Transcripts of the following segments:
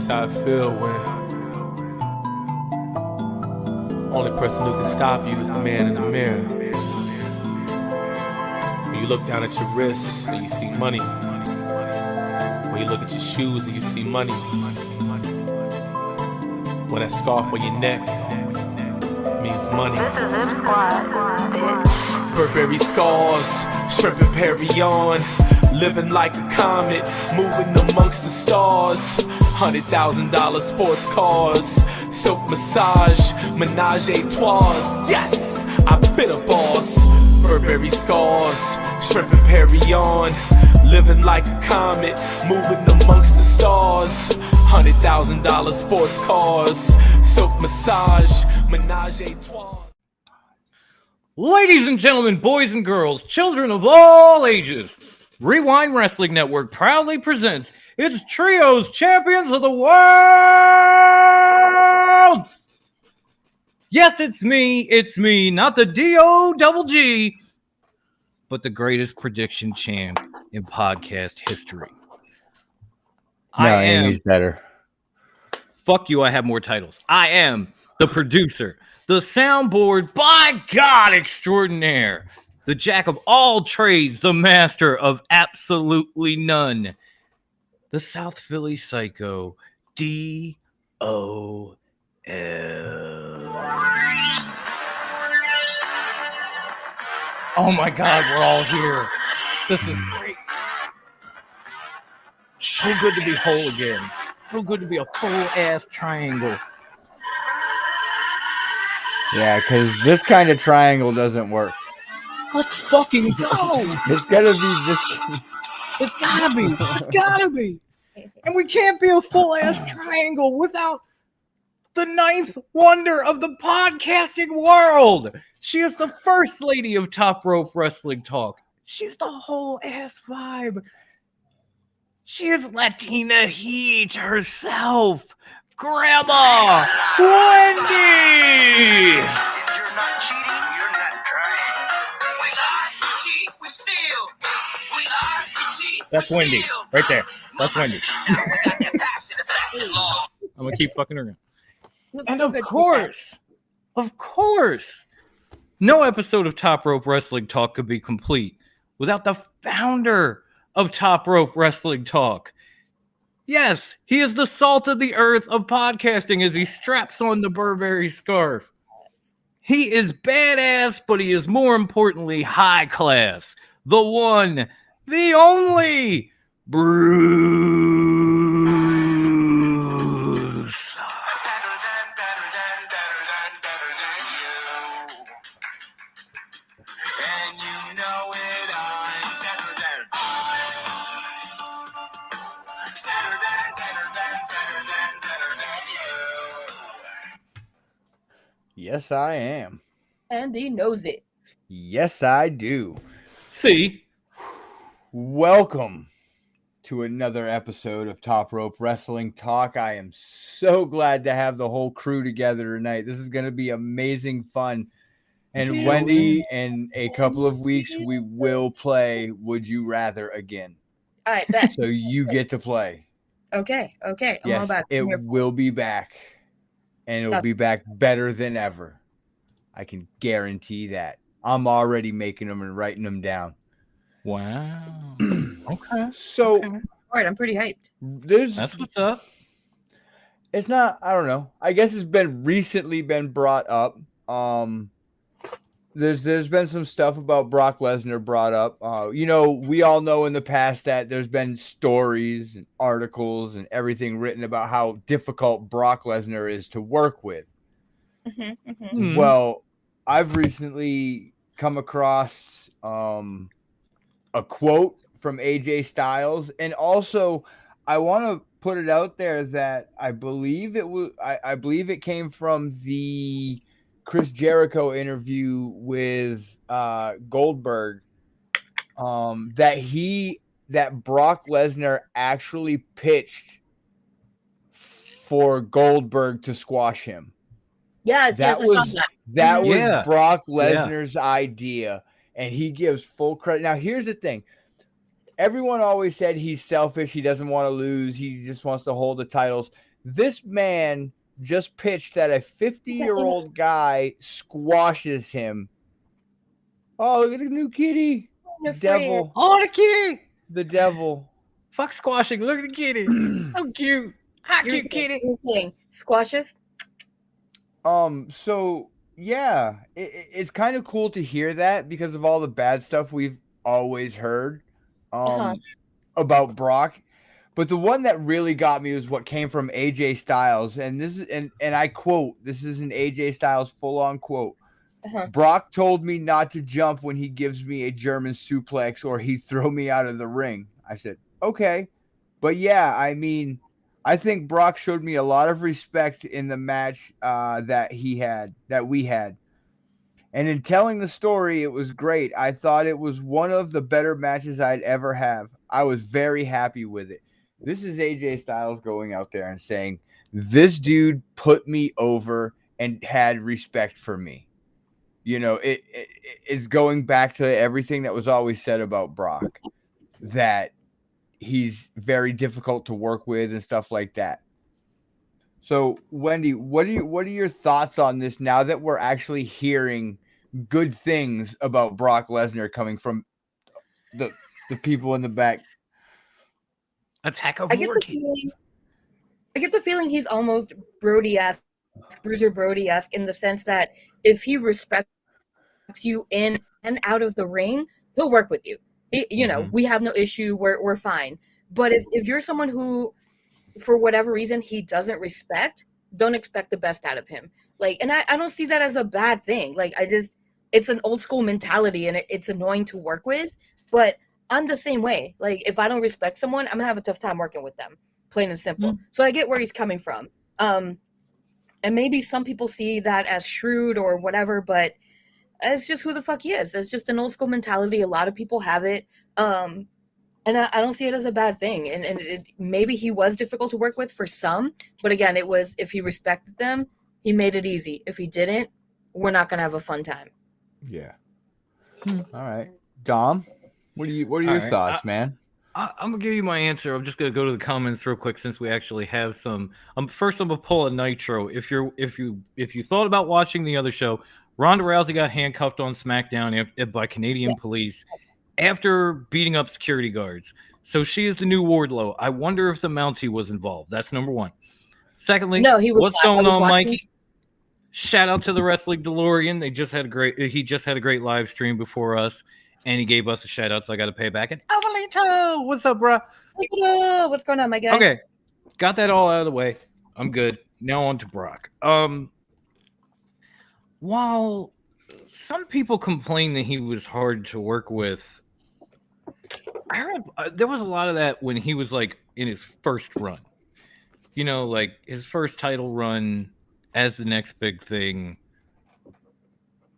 That's how I feel when only person who can stop you is the man in the mirror. When you look down at your wrists and you see money. When you look at your shoes and you see money. When that scarf on your neck means money. This is Zip Squad, bitch. Burberry scars, shrimp and Perry on. Living like a comet, moving amongst the stars. $100,000 sports cars, silk massage, menage a trois. Yes, I've been a boss. Burberry scars, shrimp and Perry on. Living like a comet, moving amongst the stars. $100,000 sports cars, silk massage, menage a trois. Ladies and gentlemen, boys and girls, children of all ages, Rewind Wrestling Network proudly presents its Trios Champions of the World! Yes, it's me, not the D-O-double-G, but the greatest prediction champ in podcast history. No, Amy's better. Fuck you, I have more titles. I am the producer, the soundboard, by God extraordinaire, the jack of all trades, the master of absolutely none, the South Philly Psycho, D-O-L. Oh my God, we're all here. This is great. So good to be whole again. So good to be a full-ass triangle. Yeah, because this kind of triangle doesn't work. Let's fucking go. It's gotta be this. It's gotta be. It's gotta be. And we can't be a full-ass triangle without the ninth wonder of the podcasting world. She is the first lady of Top Rope Wrestling Talk. She's the whole-ass vibe. She is Latina Heat herself. Grandma Wendy! If you're not cheating, you're not trying. We lie, we cheat, we steal. We lie, we cheat, That's we Wendy. steal. Right there. That's Wendy. Now we got that passion, assassin laws. I'm gonna keep fucking around. And so of good to be course, no episode of Top Rope Wrestling Talk could be complete without the founder of Top Rope Wrestling Talk. Yes, he is the salt of the earth of podcasting as he straps on the Burberry scarf. He is badass, but he is more importantly high class. The one, the only, Bruce. And you know it, I'm better than. Better than you. Yes, I am. And he knows it. Yes, I do. See, Welcome to another episode of Top Rope Wrestling Talk. I am so glad to have the whole crew together tonight. This is going to be amazing fun. And Wendy, in a couple of weeks, we will play Would You Rather again. All right, bet. So you get to play. Okay. I'm all Yes, about it Here- will be back. And it'll be back better than ever. I can guarantee that. I'm already making them and writing them down. wow. Okay. So Okay. All right, I'm pretty hyped. there's That's what's up. it's not, I don't know. I guess it's been recently been brought up. There's been some stuff about Brock Lesnar brought up. We all know in the past that there's been stories and articles and everything written about how difficult Brock Lesnar is to work with. Hmm. Well, I've recently come across a quote from AJ Styles, and also I want to put it out there that I believe it came from the Chris Jericho interview with Goldberg, that Brock Lesnar actually pitched for Goldberg to squash him. Yes, That I saw was that. that was Yeah. Brock Lesnar's idea, and he gives full credit. Now, here's the thing: everyone always said he's selfish. He doesn't want to lose. He just wants to hold the titles. This man just pitched that a 50-year-old guy squashes him. Oh, look at the new kitty. Devil. Oh, the kitty! The devil. Fuck squashing. Look at the kitty. So cute. How cute kitty. You're saying squashes? So yeah, it's kind of cool to hear that because of all the bad stuff we've always heard about Brock. But the one that really got me was what came from AJ Styles, and this is and I quote, this is an AJ Styles full-on quote. Brock told me not to jump when he gives me a German suplex or he'd throw me out of the ring. I said, okay. But yeah, I mean, I think Brock showed me a lot of respect in the match that we had. And in telling the story, it was great. I thought it was one of the better matches I'd ever have. I was very happy with it. This is AJ Styles going out there and saying, this dude put me over and had respect for me. You know, it is going back to everything that was always said about Brock, that he's very difficult to work with and stuff like that. So, Wendy, what are your thoughts on this now that we're actually hearing good things about Brock Lesnar coming from the people in the back? Attack of I get the feeling he's almost Brody-esque, Bruiser Brody-esque, in the sense that if he respects you in and out of the ring, he'll work with you. You know, we have no issue. We're fine. But if you're someone who, for whatever reason, he doesn't respect, don't expect the best out of him. Like, and I don't see that as a bad thing. Like, it's an old school mentality, and it's annoying to work with. But I'm the same way. Like, if I don't respect someone, I'm gonna have a tough time working with them. Plain and simple. So I get where he's coming from. And maybe some people see that as shrewd or whatever, but it's just who the fuck he is. That's just an old school mentality. A lot of people have it. And I don't see it as a bad thing. And maybe he was difficult to work with for some, but again, it was, if he respected them, he made it easy. If he didn't, we're not going to have a fun time. Yeah. All right. Dom, what are your thoughts, man? I'm gonna give you my answer. I'm just gonna go to the comments real quick since we actually have some. First, I'm gonna pull a Nitro. If you thought about watching the other show, Ronda Rousey got handcuffed on SmackDown by Canadian police after beating up security guards. So she is the new Wardlow. I wonder if the Mountie was involved. That's number one. Secondly, No, he was what's not. going on, watching. Mikey? Shout out to the Wrestling DeLorean. He just had a great live stream before us. And he gave us a shout out, so I got to pay back. And Avalito, what's up, bro? What's going on, my guy? Okay, got that all out of the way. I'm good. Now on to Brock. While some people complain that he was hard to work with, I heard there was a lot of that when he was like in his first run. You know, like his first title run as the next big thing.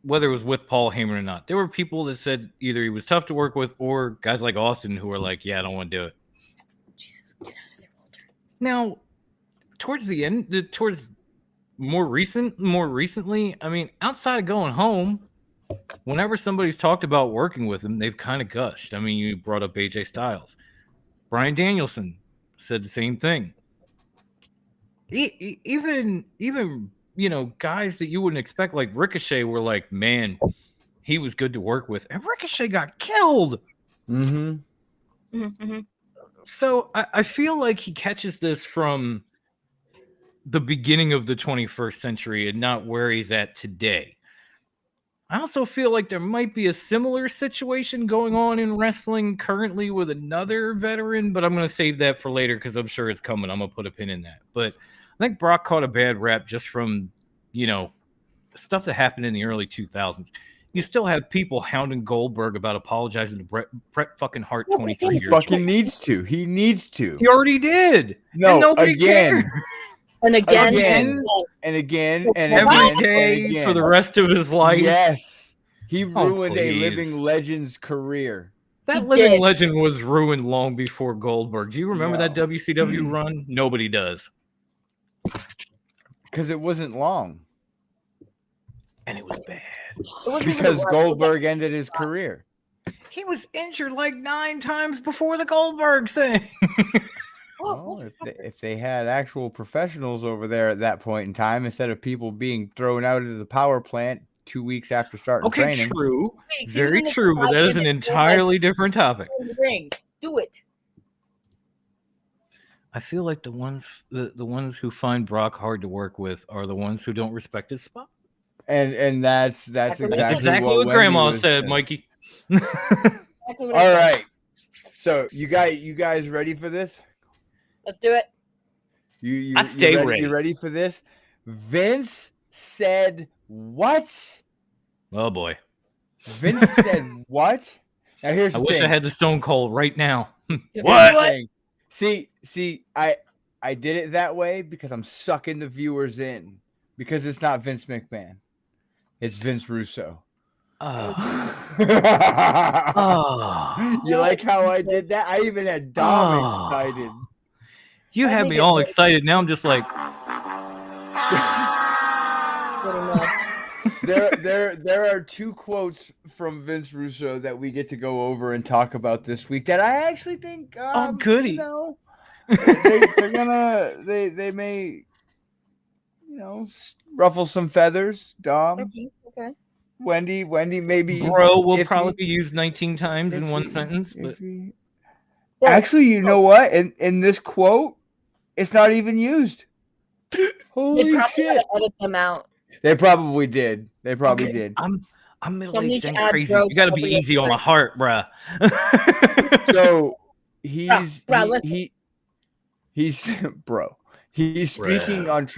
Whether it was with Paul Heyman or not, there were people that said either he was tough to work with or guys like Austin who were like, yeah, I don't want to do it. Jesus, get out of there, Walter. Now, towards the end, towards more recently, I mean, outside of going home, whenever somebody's talked about working with him, they've kind of gushed. I mean, you brought up AJ Styles. Bryan Danielson said the same thing. Even you know, guys that you wouldn't expect, like Ricochet, were like, man, he was good to work with. And Ricochet got killed. So I feel like he catches this from the beginning of the 21st century and not where he's at today. I also feel like there might be a similar situation going on in wrestling currently with another veteran, but I'm going to save that for later because I'm sure it's coming. I'm going to put a pin in that. But I think Brock caught a bad rap just from, you know, stuff that happened in the early 2000s. You still have people hounding Goldberg about apologizing to Bret fucking Hart 23 years ago. Fucking needs to. He needs to. He already did. No, and nobody again. cared. And again. And again. Every day for the rest of his life. Yes. He ruined a please. living legend's career. That living legend was ruined long before Goldberg. Do you remember that WCW run? Nobody does. Because it wasn't long. And it was bad. Because Goldberg ended his career. He was injured like 9 times before the Goldberg thing. Well, if they had actual professionals over there at that point in time, instead of people being thrown out of the power plant 2 weeks after starting Okay, training. true. He was Very in the true, but that is an 5 minutes, entirely different topic. in the ring. Do it. I feel like the ones who find Brock hard to work with are the ones who don't respect his spot. And that's That's Exactly what what Wendy Grandma was said, saying. Mikey. Exactly what I All said. right. So you guys ready for this? Let's do it. I stay you ready? ready. You ready for this? Vince said what? Oh boy. Vince said what? Now here's the I wish thing. I had the Stone Cold right now. Here's What? the thing. See, I did it that way because I'm sucking the viewers in. Because it's not Vince McMahon. It's Vince Russo. Oh. You like how I did that? I even had Dom excited. You I had think me it all is. excited. Now I'm just like, Pretty much. There are two quotes from Vince Russo that we get to go over and talk about this week that I actually think goody. you know, they're gonna they may ruffle some feathers. Dom, Okay. Wendy maybe bro will iffy, probably be used 19 times in one iffy, sentence. But iffy. Bro, Actually, you know what? In this quote, it's not even used. they Holy probably had shit! to edit them out. They probably did. They probably okay, did. I'm middle Some need aged to and add crazy. bro You got to be probably easy on my as heart, bruh. So he's listen. he's bro. He's speaking Bro. on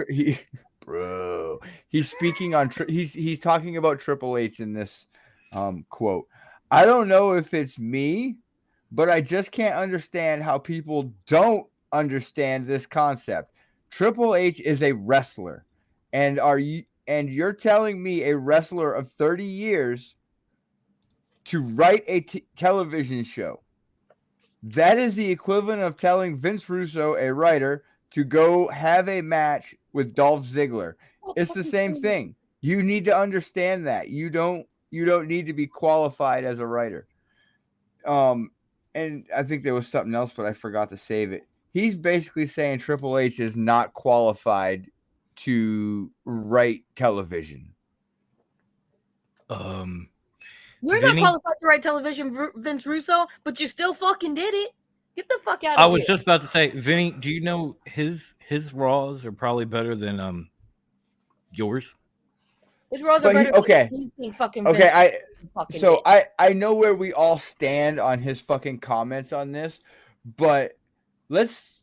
bro. He's speaking on he's talking about Triple H in this quote. I don't know if it's me, but I just can't understand how people don't understand this concept. Triple H is a wrestler, and you're telling me a wrestler of 30 years to write a television show. That is the equivalent of telling Vince Russo, a writer, to go have a match with Dolph Ziggler. It's the same thing. You need to understand that. You don't need to be qualified as a writer. And I think there was something else, but I forgot to save it. He's basically saying Triple H is not qualified to write television. You're Vinny? not qualified to write television, Vince Russo, but you still fucking did it. Get the fuck out of I here. was just about to say, Vinny, do you know his Raws are probably better than yours? His Raws But are he- better okay. than anything fucking Okay, Vince fucking So did. I know where we all stand on his fucking comments on this, but let's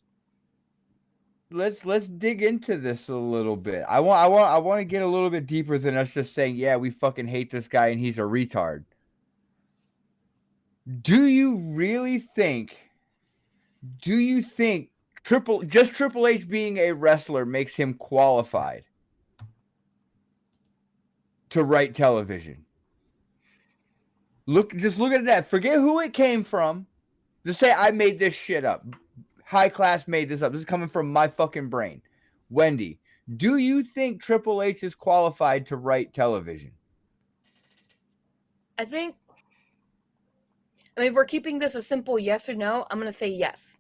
dig into this a little bit. I want to get a little bit deeper than us just saying, yeah, we fucking hate this guy and he's a retard. Do you really think Triple H being a wrestler makes him qualified to write television? Look at that. Forget who it came from. Just say I made this shit up. High Class made this up. This is coming from my fucking brain. Wendy, do you think Triple H is qualified to write television? I mean, if we're keeping this a simple yes or no, I'm going to say yes.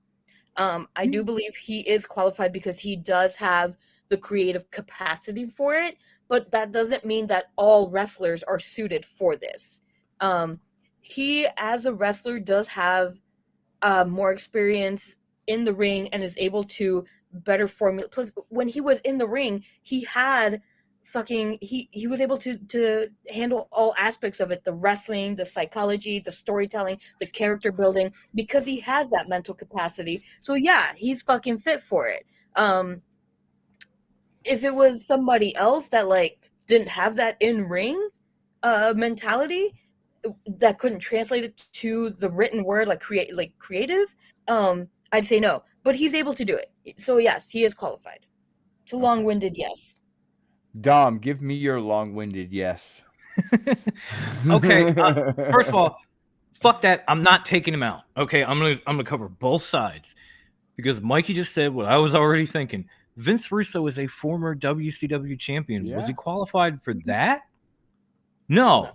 I do believe he is qualified because he does have the creative capacity for it, but that doesn't mean that all wrestlers are suited for this. He, as a wrestler, does have more experience in the ring and is able to better formulate. Plus, when he was in the ring, he had he was able to handle all aspects of it: the wrestling, the psychology, the storytelling, the character building, because he has that mental capacity. So yeah, he's fucking fit for it. If it was somebody else that didn't have that in ring mentality, that couldn't translate it to the written word, creative, I'd say no. But he's able to do it. So yes, he is qualified. It's a long-winded yes. Dom, give me your long-winded yes. Okay. First of all, fuck that. I'm not taking him out. Okay, I'm gonna cover both sides because Mikey just said what I was already thinking. Vince Russo is a former WCW champion. Yeah. Was he qualified for that? No.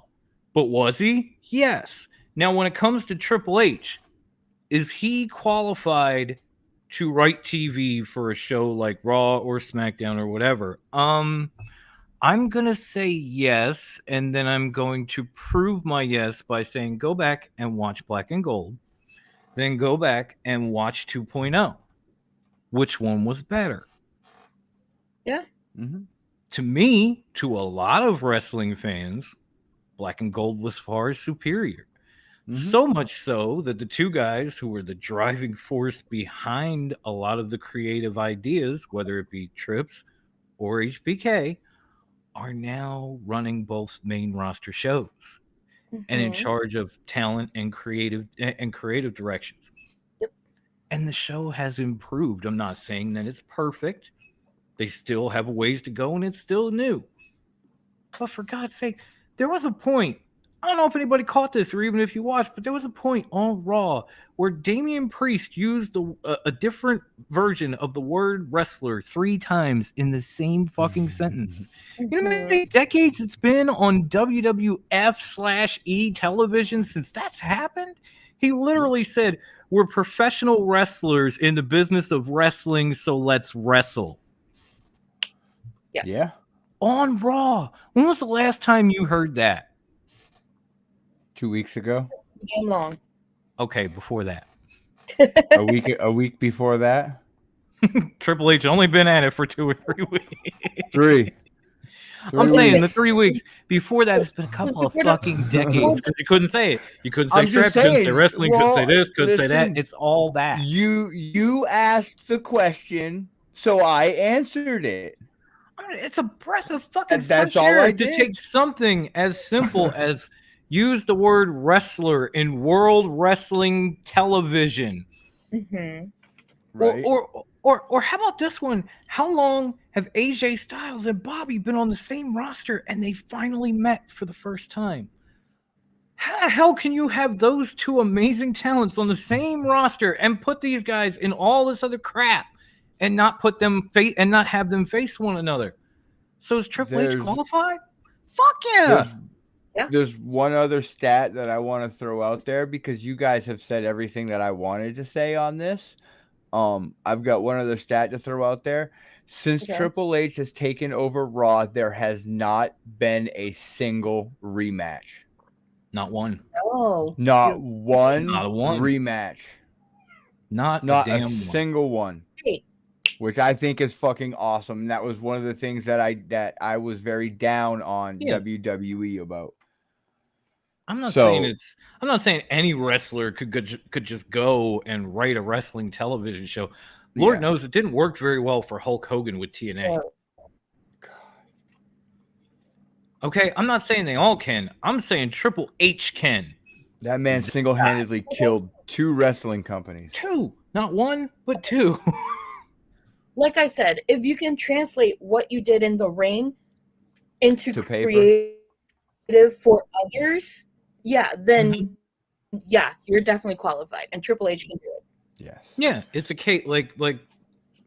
But was he? Yes. Now, when it comes to Triple H, is he qualified to write TV for a show like Raw or SmackDown or whatever? I'm gonna say yes, and then I'm going to prove my yes by saying go back and watch Black and Gold, then go back and watch 2.0. Which one was better? Yeah. Mm-hmm. To me, to a lot of wrestling fans, Black and Gold was far superior. Mm-hmm. So much so that the two guys who were the driving force behind a lot of the creative ideas, whether it be Trips or HBK, are now running both main roster shows and in Mhm. charge of talent and creative directions. Yep. And the show has improved. I'm not saying that it's perfect. They still have a ways to go and it's still new. But for God's sake, there was a point. I don't know if anybody caught this or even if you watched, but there was a point on Raw where Damian Priest used a different version of the word wrestler 3 times in the same fucking sentence. You know how many decades it's been on WWF/E television since that's happened? He literally said, "We're professional wrestlers in the business of wrestling, so let's wrestle." Yes. Yeah. On Raw. When was the last time you heard that? 2 weeks ago. Game long. Okay, before that. A week before that. Triple H only been at it for 2 or 3 weeks. 3. I'm saying the 3 weeks. Before that, it's been a couple of before the- fucking decades because you couldn't say it. You couldn't say I'm just strap, couldn't say saying, wrestling, couldn't say this, couldn't say that. listen, It's all that. You asked the question, so I answered it. It's a breath of fucking That's fresh all air I to did. take something as simple as use the word wrestler in World Wrestling Television. Mhm. Right. Or how about this one? How long have AJ Styles and Bobby been on the same roster and they finally met for the first time? How the hell can you have those two amazing talents on the same roster and put these guys in all this other crap and not put them and not have them face one another? So is Triple H There's- qualified? Fuck yeah! There's one other stat that I want to throw out there because you guys have said everything that I wanted to say on this. I've got one other stat to throw out there. Since Okay. Triple H has taken over Raw, there has not been a single rematch. Not one. Oh. Not one Not a one. rematch. Not Not a a damn one. single one. Hey. Which I think is fucking awesome. And that was one of the things that I was very down on WWE about. I'm not saying any wrestler could just go and write a wrestling television show. Lord knows it didn't work very well for Hulk Hogan with TNA. Okay, I'm not saying they all can. I'm saying Triple H can. That man single-handedly killed 2 wrestling companies. 2, not 1, but 2. Like I said, if you can translate what you did in the ring into To paper. creative for others, then you're definitely qualified, and Triple H can do it. Yes. Yeah, it's a case like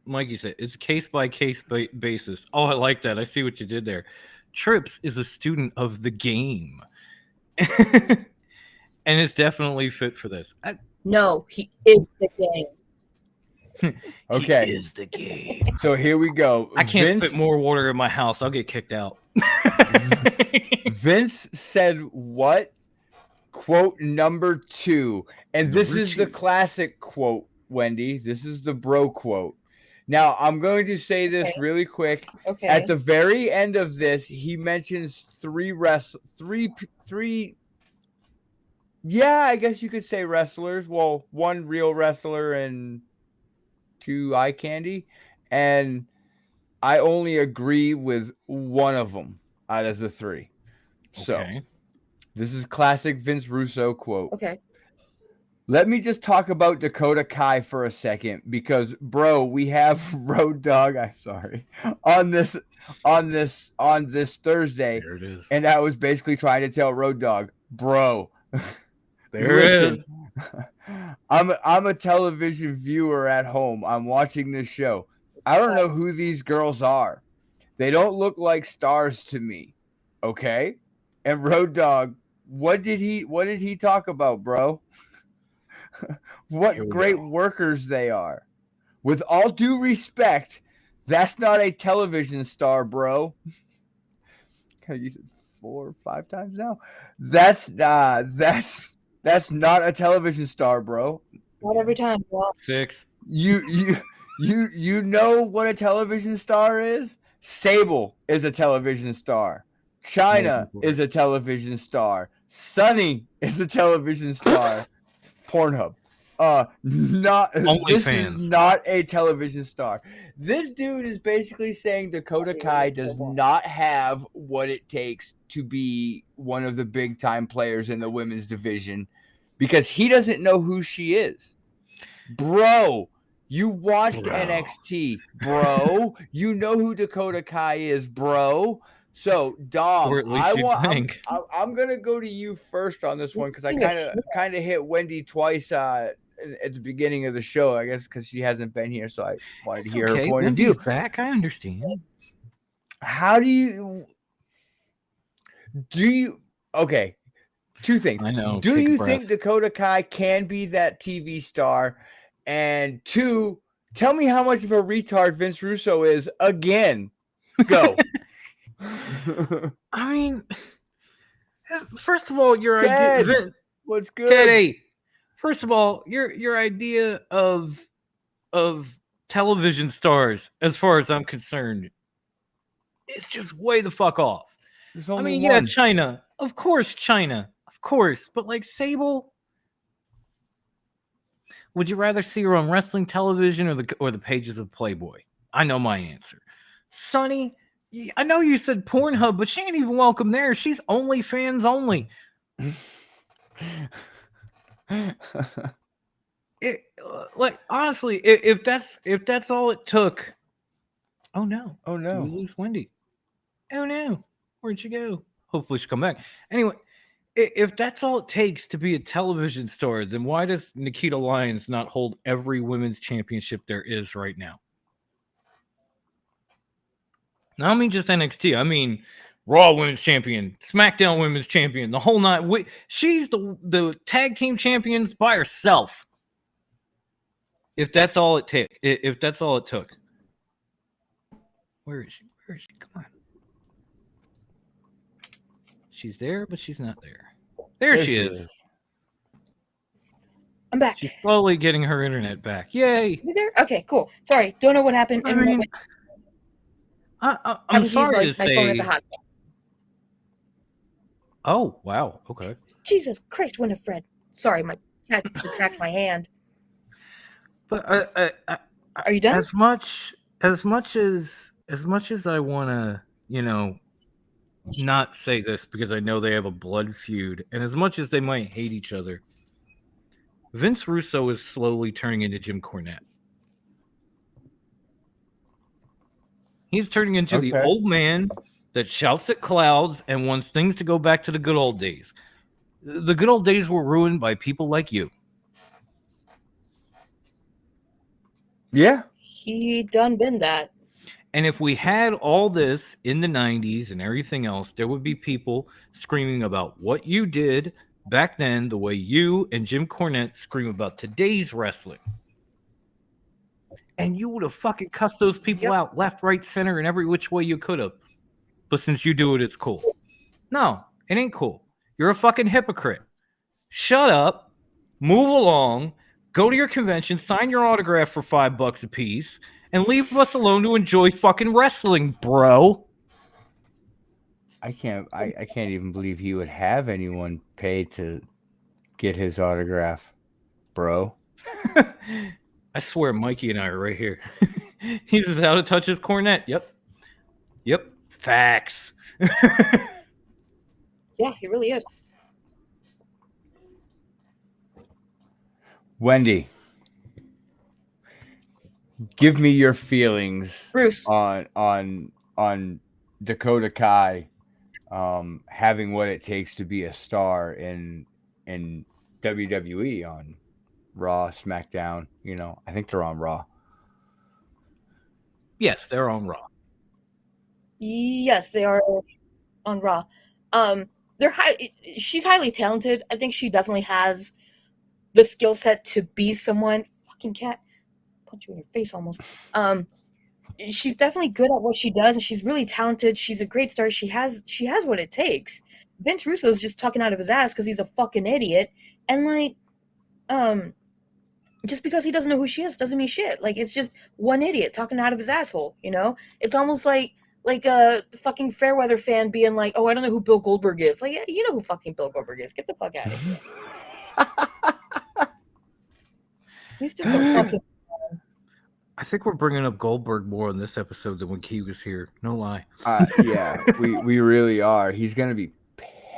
Mikey said. It's a case by case basis. Oh, I like that. I see what you did there. Trips is a student of the game, and it's definitely fit for this. No, he is the game. Okay. He is the game. So here we go. I can't spit more water in my house. I'll get kicked out. Vince said what? Quote number 2. And this is the classic quote, Wendy. This is the bro quote. Now, I'm going to say this really quick. Okay. At the very end of this, he mentions three, yeah, I guess you could say wrestlers. Well, 1 real wrestler and 2 eye candy. And I only agree with 1 of them out of the 3. So, this is classic Vince Russo quote. Okay. Let me just talk about Dakota Kai for a second because, bro, we have Road Dogg. I'm sorry on this Thursday. There it is. And I was basically trying to tell Road Dogg, bro. There it is. I'm a television viewer at home. I'm watching this show. I don't know who these girls are. They don't look like stars to me. Okay? And Road Dogg, what did he talk about, bro? What great workers they are. with all due respect, that's not a television star, bro. I use it 4 or 5 times now. That's not a television star, bro. Not every time. Well, 6. You know what a television star is? Sable is a television star. China is a television star. Sunny is a television star. Pornhub. This is not a television star. This dude is basically saying Dakota Kai does not have what it takes to be one of the big time players in the women's division because he doesn't know who she is. Bro, you watched NXT, bro. You know who Dakota Kai is, bro. So, Dom, Or at least I'm gonna go to you first on this one because I kind of hit Wendy twice at the beginning of the show. I guess because she hasn't been here, so I wanted to hear her point of view. Back, I understand. How do you? Okay, 2 things. I know. Do you think Dakota Kai can be that TV star? And 2, tell me how much of a retard Vince Russo is again. Go. I mean, first of all, your Ted, idea. What's good? Teddy, first of all, your idea of television stars, as far as I'm concerned, is just way the fuck off. I mean, yeah, China, of course, but like Sable. Would you rather see her on wrestling television or the pages of Playboy? I know my answer. Sunny, I know you said Pornhub, but she ain't even welcome there. She's OnlyFans only. Like honestly, if that's all it took. Oh no! Did we lose Wendy? Oh no! Where'd she go? Hopefully she'll come back. Anyway. If that's all it takes to be a television star, then why does Nikita Lyons not hold every women's championship there is right now? I don't mean just NXT. I mean Raw Women's Champion, SmackDown Women's Champion, the whole night. She's the tag team champions by herself. If that's all it took. Where is she? Come on. She's there, but she's not there. There she is. I'm back. She's slowly getting her internet back. Yay! You there? Okay, cool. Sorry, don't know what happened. I'm sorry to say. My phone is a hotspot. Oh wow! Okay. Jesus Christ, Winifred. Sorry, my cat attacked my hand. But are you done? As much as I want to, not say this because I know they have a blood feud, and as much as they might hate each other, Vince Russo is slowly turning into Jim Cornette. He's turning into the old man that shouts at clouds and wants things to go back to the good old days. The good old days were ruined by people like you. Yeah. He done been that. And if we had all this in the 90s and everything else, there would be people screaming about what you did back then the way you and Jim Cornette scream about today's wrestling. And you would have fucking cussed those people out left, right, center, and every which way you could have. But since you do it, it's cool. No, it ain't cool. You're a fucking hypocrite. Shut up, move along, go to your convention, sign your autograph for $5 a piece, and leave us alone to enjoy fucking wrestling, bro. I can't even believe he would have anyone pay to get his autograph, bro. I swear Mikey and I are right here. He says how to touch his cornet. Yep. Facts. Yeah, he really is. Wendy, give me your feelings, Bruce, on Dakota Kai having what it takes to be a star in WWE on Raw, SmackDown. I think they're on Raw. Yes, they're on Raw. Yes, they are on Raw. She's highly talented. I think she definitely has the skill set to be someone. Fucking cat. punch you in your face almost. She's definitely good at what she does, and she's really talented. She's a great star. She has what it takes. Vince Russo's just talking out of his ass because he's a fucking idiot, and like, just because he doesn't know who she is doesn't mean shit. Like, it's just one idiot talking out of his asshole. You know, it's almost like a fucking Fairweather fan being like, "Oh, I don't know who Bill Goldberg is." Like, yeah, you know who fucking Bill Goldberg is. Get the fuck out of here. He's just a fucking. I think we're bringing up Goldberg more in this episode than when Key was here. No lie. Yeah, we really are. He's gonna be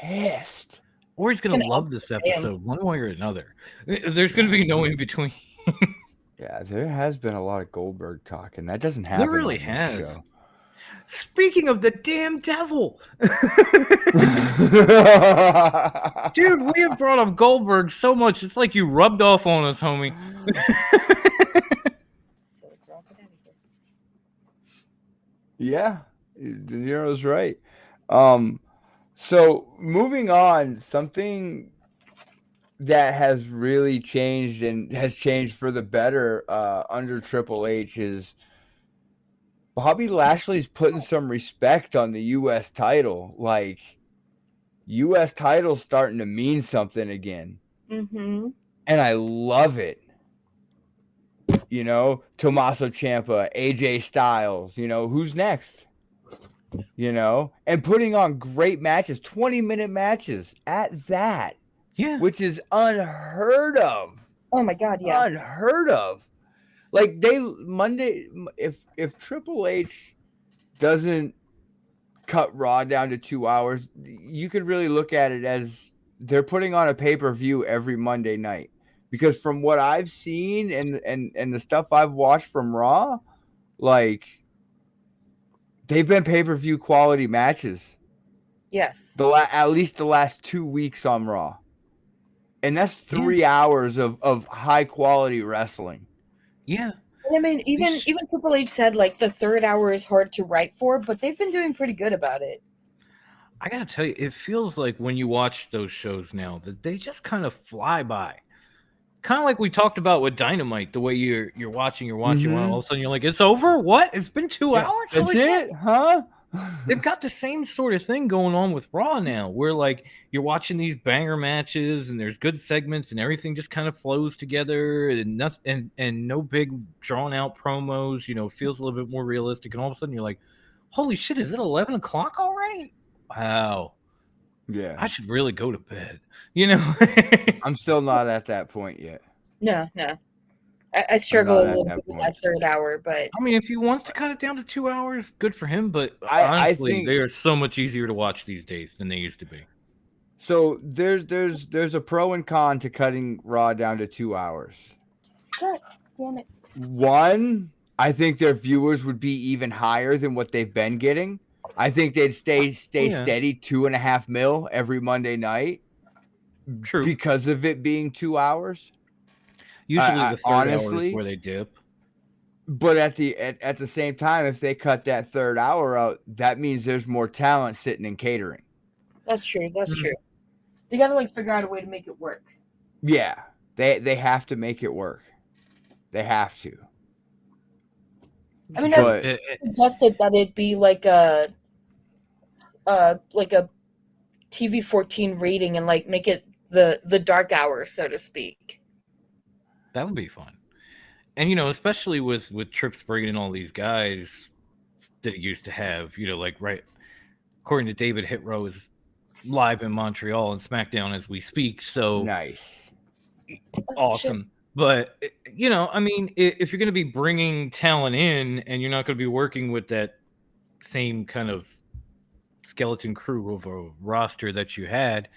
pissed. Or he's going to love this episode one way or another. There's going to be no in between. Yeah, there has been a lot of Goldberg talk, and that doesn't happen. There really on this has. show. Speaking of the damn devil. Dude, we have brought up Goldberg so much. It's like you rubbed off on us, homie. Yeah, De Niro's right. So moving on, something that has really changed and has changed for the better under Triple H is Bobby Lashley's putting some respect on the U.S. title. Like, U.S. title's starting to mean something again. Mm-hmm. And I love it. You know, Tommaso Ciampa, AJ Styles, you know, who's next? You know, and putting on great matches, 20-minute matches at that. Yeah. Which is unheard of. Oh my God, yeah. Unheard of. Like, Monday, if Triple H doesn't cut Raw down to 2 hours, you could really look at it as they're putting on a pay-per-view every Monday night. Because from what I've seen and the stuff I've watched from Raw, like, they've been pay-per-view quality matches. Yes. At least the last 2 weeks on Raw. And that's 3 hours of high-quality wrestling. Yeah. I mean, even Triple H said, like, the third hour is hard to write for, but they've been doing pretty good about it. I gotta tell you, it feels like when you watch those shows now that they just kind of fly by. Kind of like we talked about with Dynamite, the way you're watching, Mm-hmm. and all of a sudden you're like, it's over? What? It's been 2 hours? That's Holy shit. it? Huh? They've got the same sort of thing going on with Raw now, where like you're watching these banger matches and there's good segments and everything just kind of flows together and no big drawn out promos. You know, feels a little bit more realistic. And all of a sudden you're like, holy shit, is it 11 o'clock already? Wow. Yeah. I should really go to bed. You know, I'm still not at that point yet. No. I struggle a not at little that bit with point. that third hour, but I mean, if he wants to cut it down to 2 hours, good for him. But I honestly, think they are so much easier to watch these days than they used to be. so. There's a pro and con to cutting Raw down to 2 hours. God damn it. One, I think their viewers would be even higher than what they've been getting. I think they'd stay steady 2.5 mil every Monday night. True. Because of it being 2 hours. Usually the third hour honestly, is where they dip. But at the same time, if they cut that third hour out, that means there's more talent sitting in catering. That's true. True. They gotta like figure out a way to make it work. Yeah, they have to make it work. They have to. I mean, But- I've suggested that it be like a TV 14 rating and like make it the dark hours, so to speak. That would be fun. And, you know, especially with Trips bringing in all these guys that he used to have, you know, like, right, according to David, Hit Row is live in Montreal and SmackDown as we speak. So Nice. awesome. But, you know, I mean, if you're going to be bringing talent in and you're not going to be working with that same kind of skeleton crew of a roster that you had,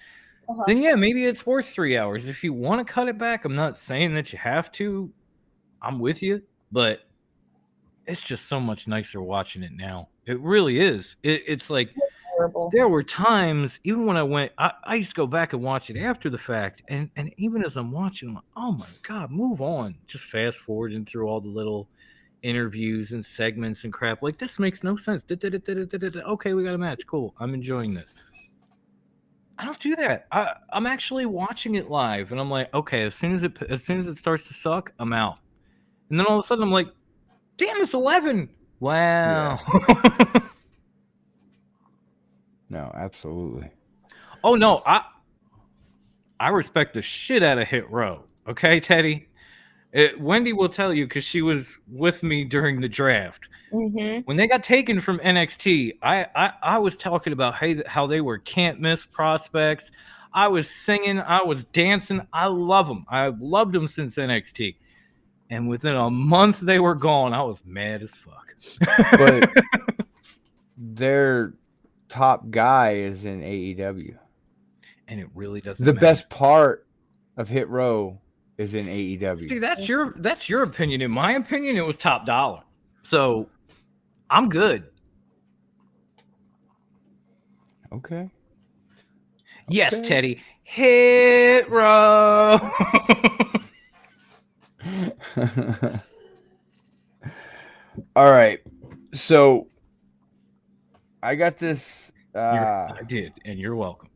then yeah, maybe it's worth 3 hours. If you want to cut it back, I'm not saying that you have to. I'm with you, but it's just so much nicer watching it now. It really is. It's like Horrible. there were times, even when I used to go back and watch it after the fact, and even as I'm watching, I'm like, oh my God, move on. Just fast forwarding through all the little interviews and segments and crap. Like, this makes no sense. Okay, we got a match. Cool. I'm enjoying this. I don't do that. I'm actually watching it live, and I'm like, okay, as soon as it starts to suck, I'm out. And then all of a sudden I'm like, damn, it's 11. Wow. No, absolutely. Oh no, I respect the shit out of Hit Row. Okay, Teddy. Wendy will tell you because she was with me during the draft. Mm-hmm. When they got taken from NXT, I was talking about how they were can't miss prospects. I was singing, I was dancing. I love them. I loved them since NXT. And within a month they were gone. I was mad as fuck. But their top guy is in AEW. And it really doesn't The matter. best part of Hit Row is in AEW. See, that's your opinion. In my opinion, it was top dollar. So I'm good. Okay. Yes, Okay. Teddy. Hit Row. All right. So I got this. I did, and you're welcome.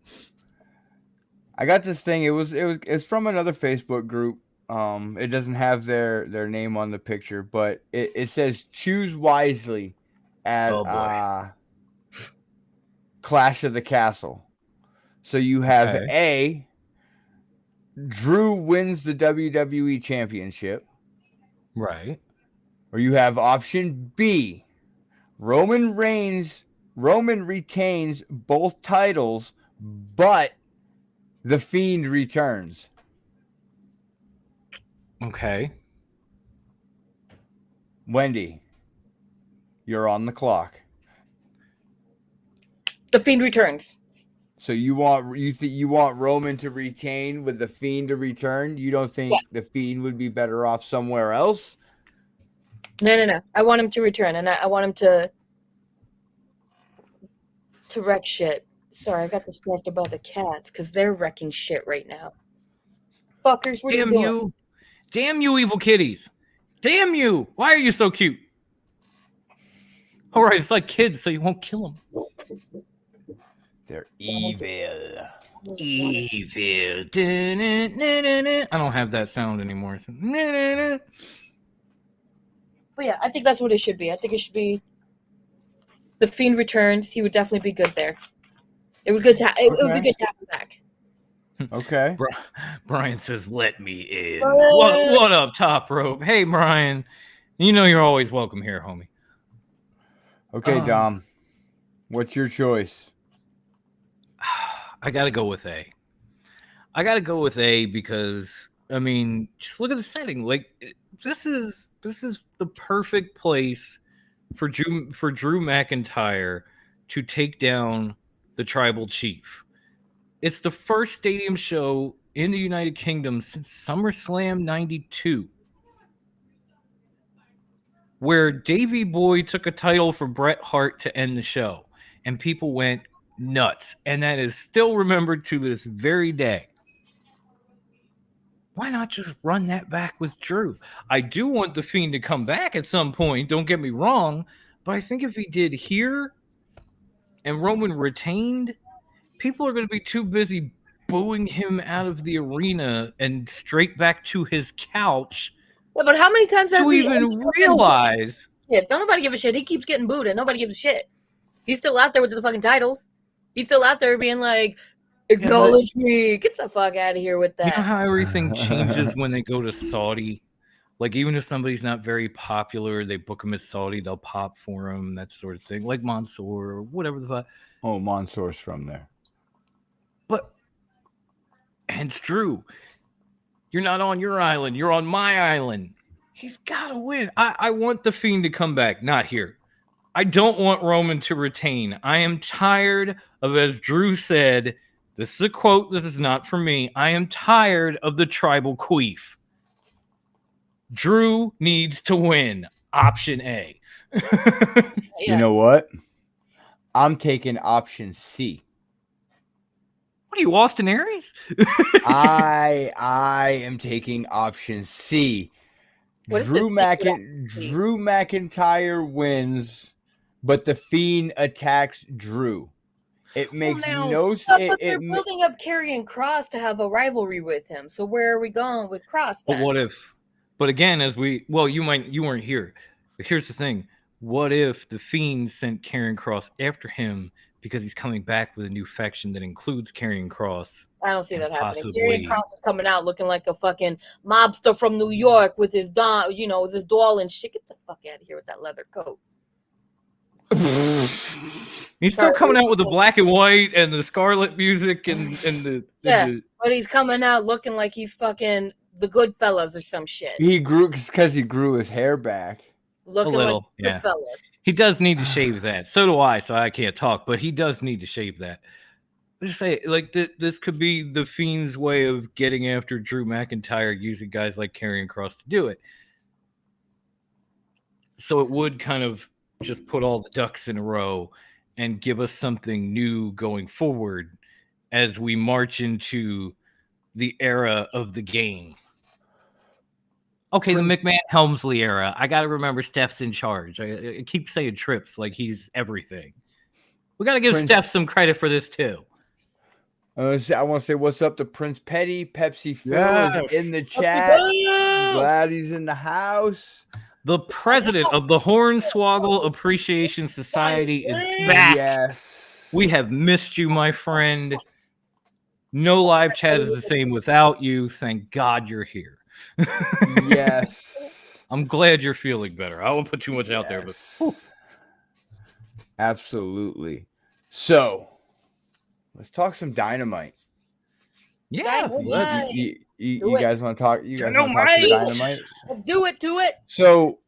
I got this thing. It's from another Facebook group. It doesn't have their name on the picture, but it says choose wisely at Oh boy. Clash of the Castle. So you have Okay. A, Drew wins the WWE Championship, Right. or you have option B, Roman retains both titles, but the Fiend returns. Okay. Wendy, you're on the clock. The Fiend returns. So you want Roman to retain with the Fiend to return? You don't think Yes. the Fiend would be better off somewhere else? No. I want him to return, and I want him to wreck shit. Sorry, I got distracted by the cats because they're wrecking shit right now. Fuckers, what are you Damn doing? you. Damn you, evil kitties. Damn you. Why are you so cute? All right, it's like kids, so you won't kill them. They're evil. Evil. I don't have that sound anymore. But yeah, I think that's what it should be. I think it should be the Fiend returns. He would definitely be good there. It would be good to have him back. Okay. Brian says, "Let me in." Brian! What up, Top Rope? Hey, Brian. You know you're always welcome here, homie. Okay, Dom. What's your choice? I gotta go with A. I gotta go with A because I mean, just look at the setting. Like this is the perfect place for Drew McIntyre to take down the Tribal Chief. It's the first stadium show in the United Kingdom since SummerSlam '92, where Davey Boy took a title from Bret Hart to end the show, and people went nuts, and that is still remembered to this very day. Why not just run that back with Drew? I do want the Fiend to come back at some point, don't get me wrong, but I think if he did here and Roman retained, people are going to be too busy booing him out of the arena and straight back to his couch. Yeah, but how many times have to we even realize? Yeah, don't nobody give a shit. He keeps getting booed and nobody gives a shit. He's still out there with the fucking titles. He's still out there being like, acknowledge me. Get the fuck out of here with that. You know how everything changes when they go to Saudi? Like, even if somebody's not very popular, they book him as Saudi, they'll pop for him, that sort of thing. Like Mansoor or whatever the fuck. Oh, Mansoor's from there. And it's true. You're not on your island. You're on my island. He's got to win. I want the Fiend to come back. Not here. I don't want Roman to retain. I am tired of, as Drew said, this is a quote, this is not from me, I am tired of the tribal queef. Drew needs to win. Option A. Yeah. You know what? I'm taking option C. What are you, Austin Aries? I am taking option C. What is Drew the C? Drew McIntyre wins, but the Fiend attacks Drew. It makes no sense. But they're building up Karrion Kross to have a rivalry with him. So where are we going with Kross then? But what if But again, you weren't here. But here's the thing: what if the Fiend sent Karrion Kross after him because he's coming back with a new faction that includes Karrion Kross? I don't see And that happening. possibly- Karrion Kross is coming out looking like a fucking mobster from New York with his with his doll and shit. Get the fuck out of here with that leather coat. He's still coming out with the black and white and the scarlet music and the But he's coming out looking like he's fucking the Goodfellas or some shit. He grew because he grew his hair back. Looking little, like yeah. Goodfellas. He does need to shave that. So do I. So I can't talk, but he does need to shave that. I just say, like, this could be the Fiend's way of getting after Drew McIntyre, using guys like Karrion Kross to do it. So it would kind of just put all the ducks in a row and give us something new going forward as we march into the era of the game. Okay, the McMahon Helmsley era. I got to remember Steph's in charge. I keep saying Trips like he's everything. We got to give Steph some credit for this too. I want to say what's up to Prince Petty. Pepsi Phil Yes. is in the chat. Glad he's in the house. The president of the Hornswoggle Appreciation Society is back. Yes. We have missed you, my friend. No live chat is the same without you. Thank God you're here. Yes. I'm glad you're feeling better. I won't put too much out there, but whew. Absolutely. So let's talk some Dynamite. Yeah, Dynamite. You guys want to talk? You guys want to talk some Dynamite? Let's do it. So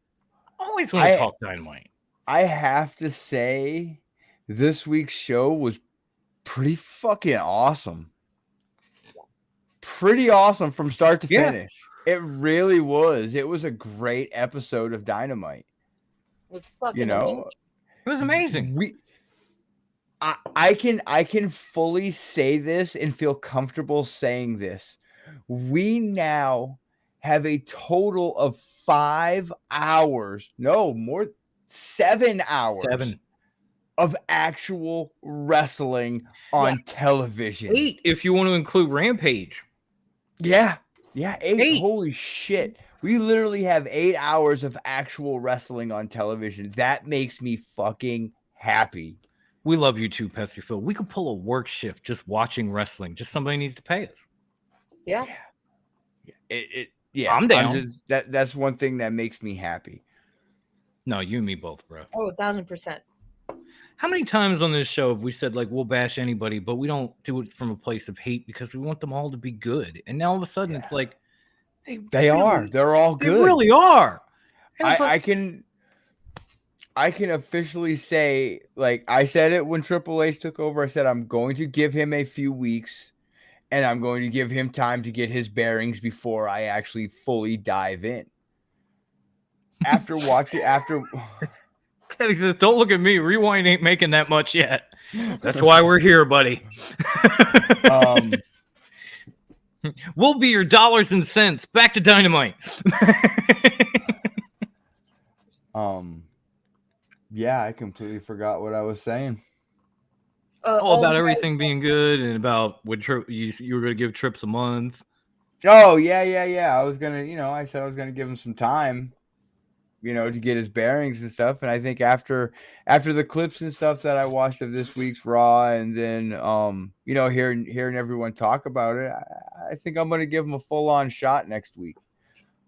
always want to talk Dynamite. I have to say, this week's show was pretty fucking awesome. Pretty awesome from start to finish. It really was. It was a great episode of Dynamite. It was fucking amazing. It was amazing. I can fully say this and feel comfortable saying this. We now have a total of 5 hours, no more, 7 hours 7 of actual wrestling on television. 8 if you want to include Rampage. Yeah, 8. Holy shit. We literally have 8 hours of actual wrestling on television. That makes me fucking happy. We love you too, Pepsi Phil. We could pull a work shift just watching wrestling. Just somebody needs to pay us. Yeah. I'm down. That's one thing that makes me happy. No, you and me both, bro. Oh, 1,000%. How many times on this show have we said, like, we'll bash anybody, but we don't do it from a place of hate because we want them all to be good? And now all of a sudden it's like they are. They're all good. They really are. And it's I can officially say, like I said it when Triple H took over, I said I'm going to give him a few weeks and I'm going to give him time to get his bearings before I actually fully dive in. After Teddy says, don't look at me. Rewind ain't making that much yet. That's why we're here, buddy. We'll be your dollars and cents. Back to Dynamite. Yeah, I completely forgot what I was saying. About everything being good and about what you were going to give Trips a month. Oh, yeah. I was going to, I said I was going to give him some time, to get his bearings and stuff. And I think after the clips and stuff that I watched of this week's Raw and then, hearing everyone talk about it, I think I'm going to give him a full-on shot next week.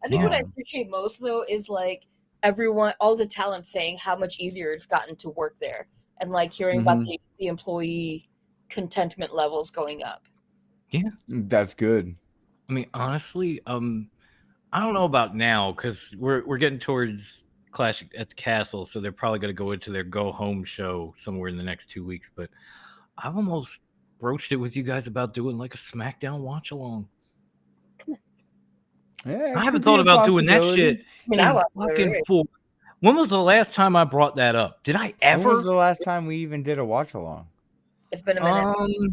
I think what I appreciate most, though, is, like, everyone, all the talent saying how much easier it's gotten to work there. And, like, hearing about the employee contentment levels going up. Yeah. That's good. I mean, honestly, I don't know about now because we're getting towards Clash at the Castle, so they're probably going to go into their go-home show somewhere in the next 2 weeks. But I've almost broached it with you guys about doing, like, a SmackDown watch-along. Yeah, I haven't thought about doing that shit. When was the last time I brought that up? Did I ever? When was the last time we even did a watch along? It's been a minute.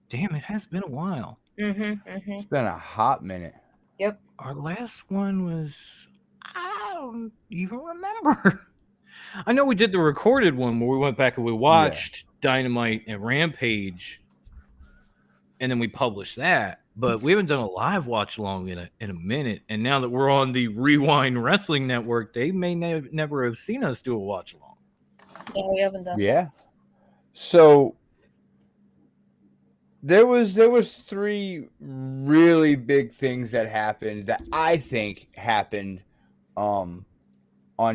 Damn, it has been a while. It's been a hot minute. Yep. Our last one was, I don't even remember. I know we did the recorded one where we went back and we watched Dynamite and Rampage, and then we published that. but we haven't done a live watch along in a minute. And now that we're on the Rewind Wrestling Network, they may never have seen us do a watch along. Yeah, we haven't done. Yeah. So there was 3 really big things that happened that I think happened on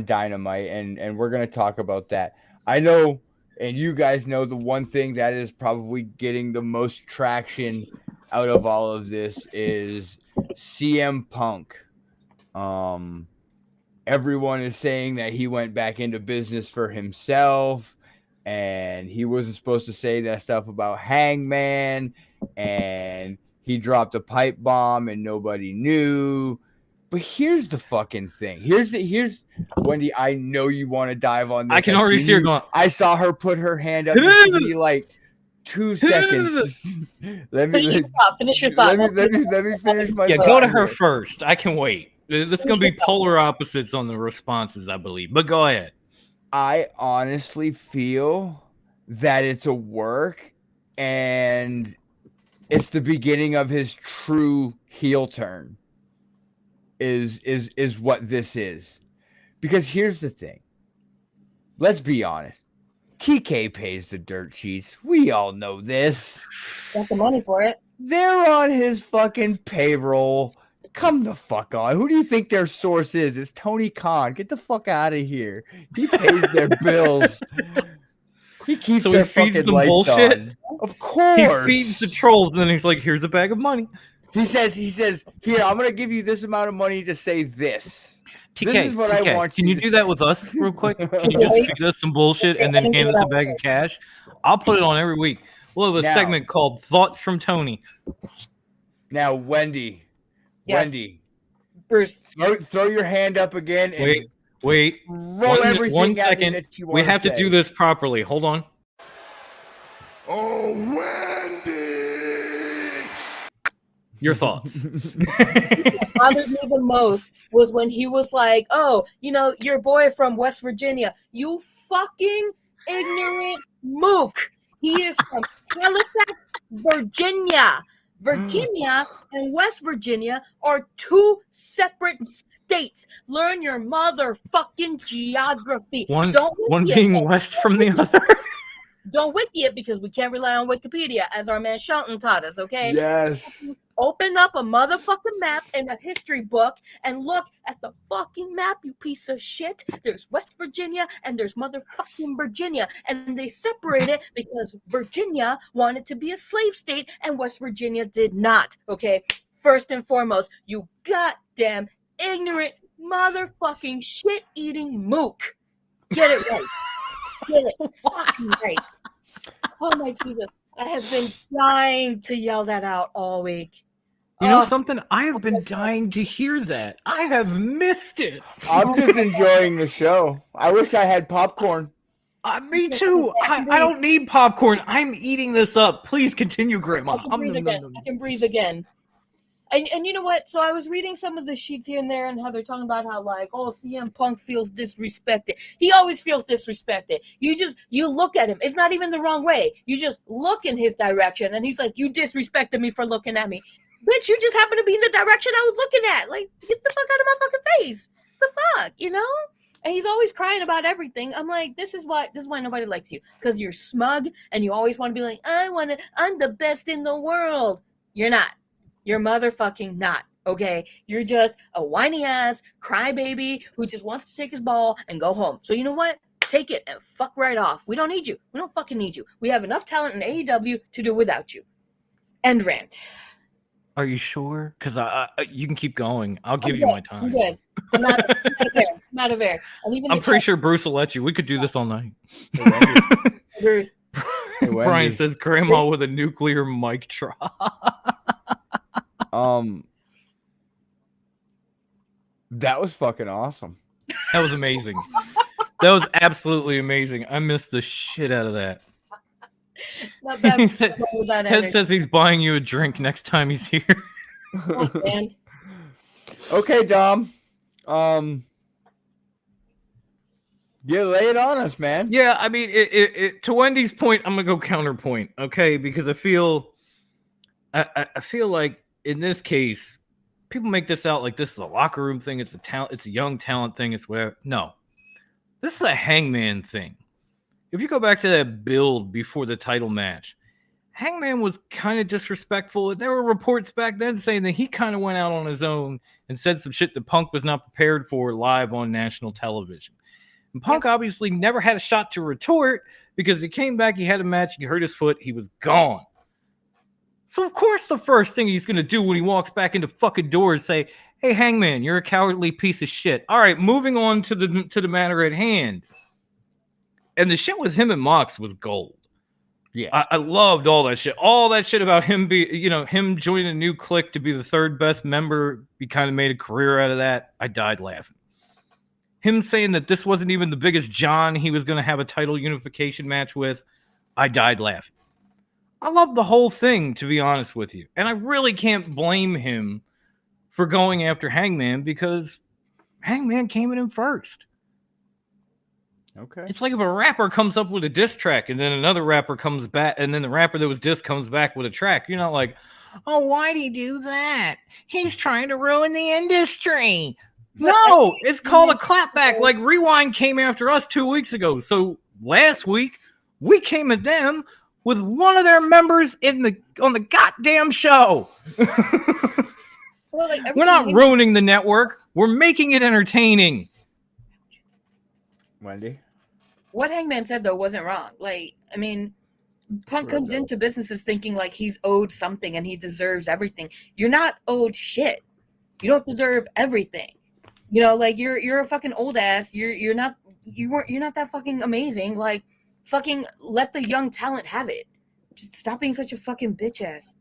Dynamite, and we're gonna talk about that. I know, and you guys know, the one thing that is probably getting the most traction out of all of this is CM Punk. Everyone is saying that he went back into business for himself, and he wasn't supposed to say that stuff about Hangman, and he dropped a pipe bomb and nobody knew. But here's the fucking thing. Here's Wendy. I know you want to dive on this. I can already see her going. I saw her put her hand up. Just give me like 2 seconds. Finish your thought. Let me finish my. Yeah, thought go to her here. first. I can wait. This is going to be polar opposites on the responses, I believe. But go ahead. I honestly feel that it's a work, and it's the beginning of his true heel turn. Is what this is. Because here's the thing. Let's be honest. TK pays the dirt sheets. We all know this. Got the money for it. They're on his fucking payroll. Come the fuck on. Who do you think their source is? It's Tony Khan. Get the fuck out of here. He pays their bills. He keeps So their he feeds fucking them lights bullshit? on. Of course. He feeds the trolls, and then he's like, here's a bag of money. He says, here, I'm going to give you this amount of money to say this. TK, This is what I want can you you to do say. that with us real quick? Can you just feed us some bullshit and then hand us a bag of cash? I'll put it on every week. We'll have a Now- segment called Thoughts from Tony. Now, Wendy. Yes. Wendy. Bruce. Throw your hand up again and Wait. roll everything One at me second. that you We wanna have to say. do this properly. Hold on. Oh, Wendy! Your thoughts. What bothered me the most was when he was like, oh, your boy from West Virginia. You fucking ignorant mook. He is from Halifax, Virginia. Virginia and West Virginia are 2 separate states. Learn your motherfucking geography. One wiki being it. west from the other. Don't wiki it because we can't rely on Wikipedia, as our man Shelton taught us, okay? Yes. Open up a motherfucking map in a history book and look at the fucking map, you piece of shit. There's West Virginia and there's motherfucking Virginia. And they separate it because Virginia wanted to be a slave state and West Virginia did not, okay? First and foremost, you goddamn ignorant motherfucking shit-eating mook. Get it right. Get it fucking right. Oh my Jesus. I have been dying to yell that out all week. You know something? I have been dying to hear that. I have missed it. I'm just enjoying the show. I wish I had popcorn. Me too. I don't need popcorn. I'm eating this up. Please continue, Grandma. I can breathe again. And you know what? So I was reading some of the sheets here and there and how they're talking about how CM Punk feels disrespected. He always feels disrespected. You look at him. It's not even the wrong way. You just look in his direction and he's like, you disrespected me for looking at me. Bitch, you just happen to be in the direction I was looking at. Like, get the fuck out of my fucking face. The fuck, And he's always crying about everything. I'm like, this is why nobody likes you. Because you're smug and you always want to be like, I'm the best in the world. You're not. You're motherfucking not, okay? You're just a whiny ass crybaby who just wants to take his ball and go home. So you know what? Take it and fuck right off. We don't need you. We don't fucking need you. We have enough talent in AEW to do without you. End rant. Are you sure? Because you can keep going. I'll give you my time. I'm good. I'm out of air. I'm pretty sure Bruce will let you. We could do this all night. Bruce. Brian says, Grandma with a nuclear mic drop. That was fucking awesome. That was amazing. That was absolutely amazing. I missed the shit out of that. Not bad. He said, Ted says he's buying you a drink next time he's here. Oh, man. Okay, Dom. Yeah, lay it on us, man. Yeah, I mean, to Wendy's point, I'm gonna go counterpoint, okay? Because I feel like in this case, people make this out like this is a locker room thing. It's a young talent thing. It's whatever. No, this is a Hangman thing. If you go back to that build before the title match, Hangman was kind of disrespectful. There were reports back then saying that he kind of went out on his own and said some shit that Punk was not prepared for live on national television. And Punk obviously never had a shot to retort because he came back, he had a match, he hurt his foot, he was gone. So of course the first thing he's going to do when he walks back into fucking doors is say, hey, Hangman, you're a cowardly piece of shit. All right, moving on to the matter at hand. And the shit with him and Mox was gold. Yeah, I loved all that shit. All that shit about him him joining a new clique to be the third best member. He kind of made a career out of that. I died laughing. Him saying that this wasn't even the biggest John he was going to have a title unification match with. I died laughing. I love the whole thing, to be honest with you. And I really can't blame him for going after Hangman because Hangman came in first. Okay. It's like if a rapper comes up with a diss track and then another rapper comes back and then the rapper that was dissed comes back with a track. You're not like, oh, why'd he do that? He's trying to ruin the industry. No, it's called a clapback. Like Rewind came after us 2 weeks ago. So last week we came at them with one of their members on the goddamn show. Well, like, we're not ruining the network. We're making it entertaining. Wendy? What Hangman said, though, wasn't wrong. Like, I mean, Punk comes into businesses thinking like he's owed something and he deserves everything. You're not owed shit. You don't deserve everything. You know, like you're a fucking old ass. You're not that fucking amazing. Like, fucking let the young talent have it. Just stop being such a fucking bitch ass.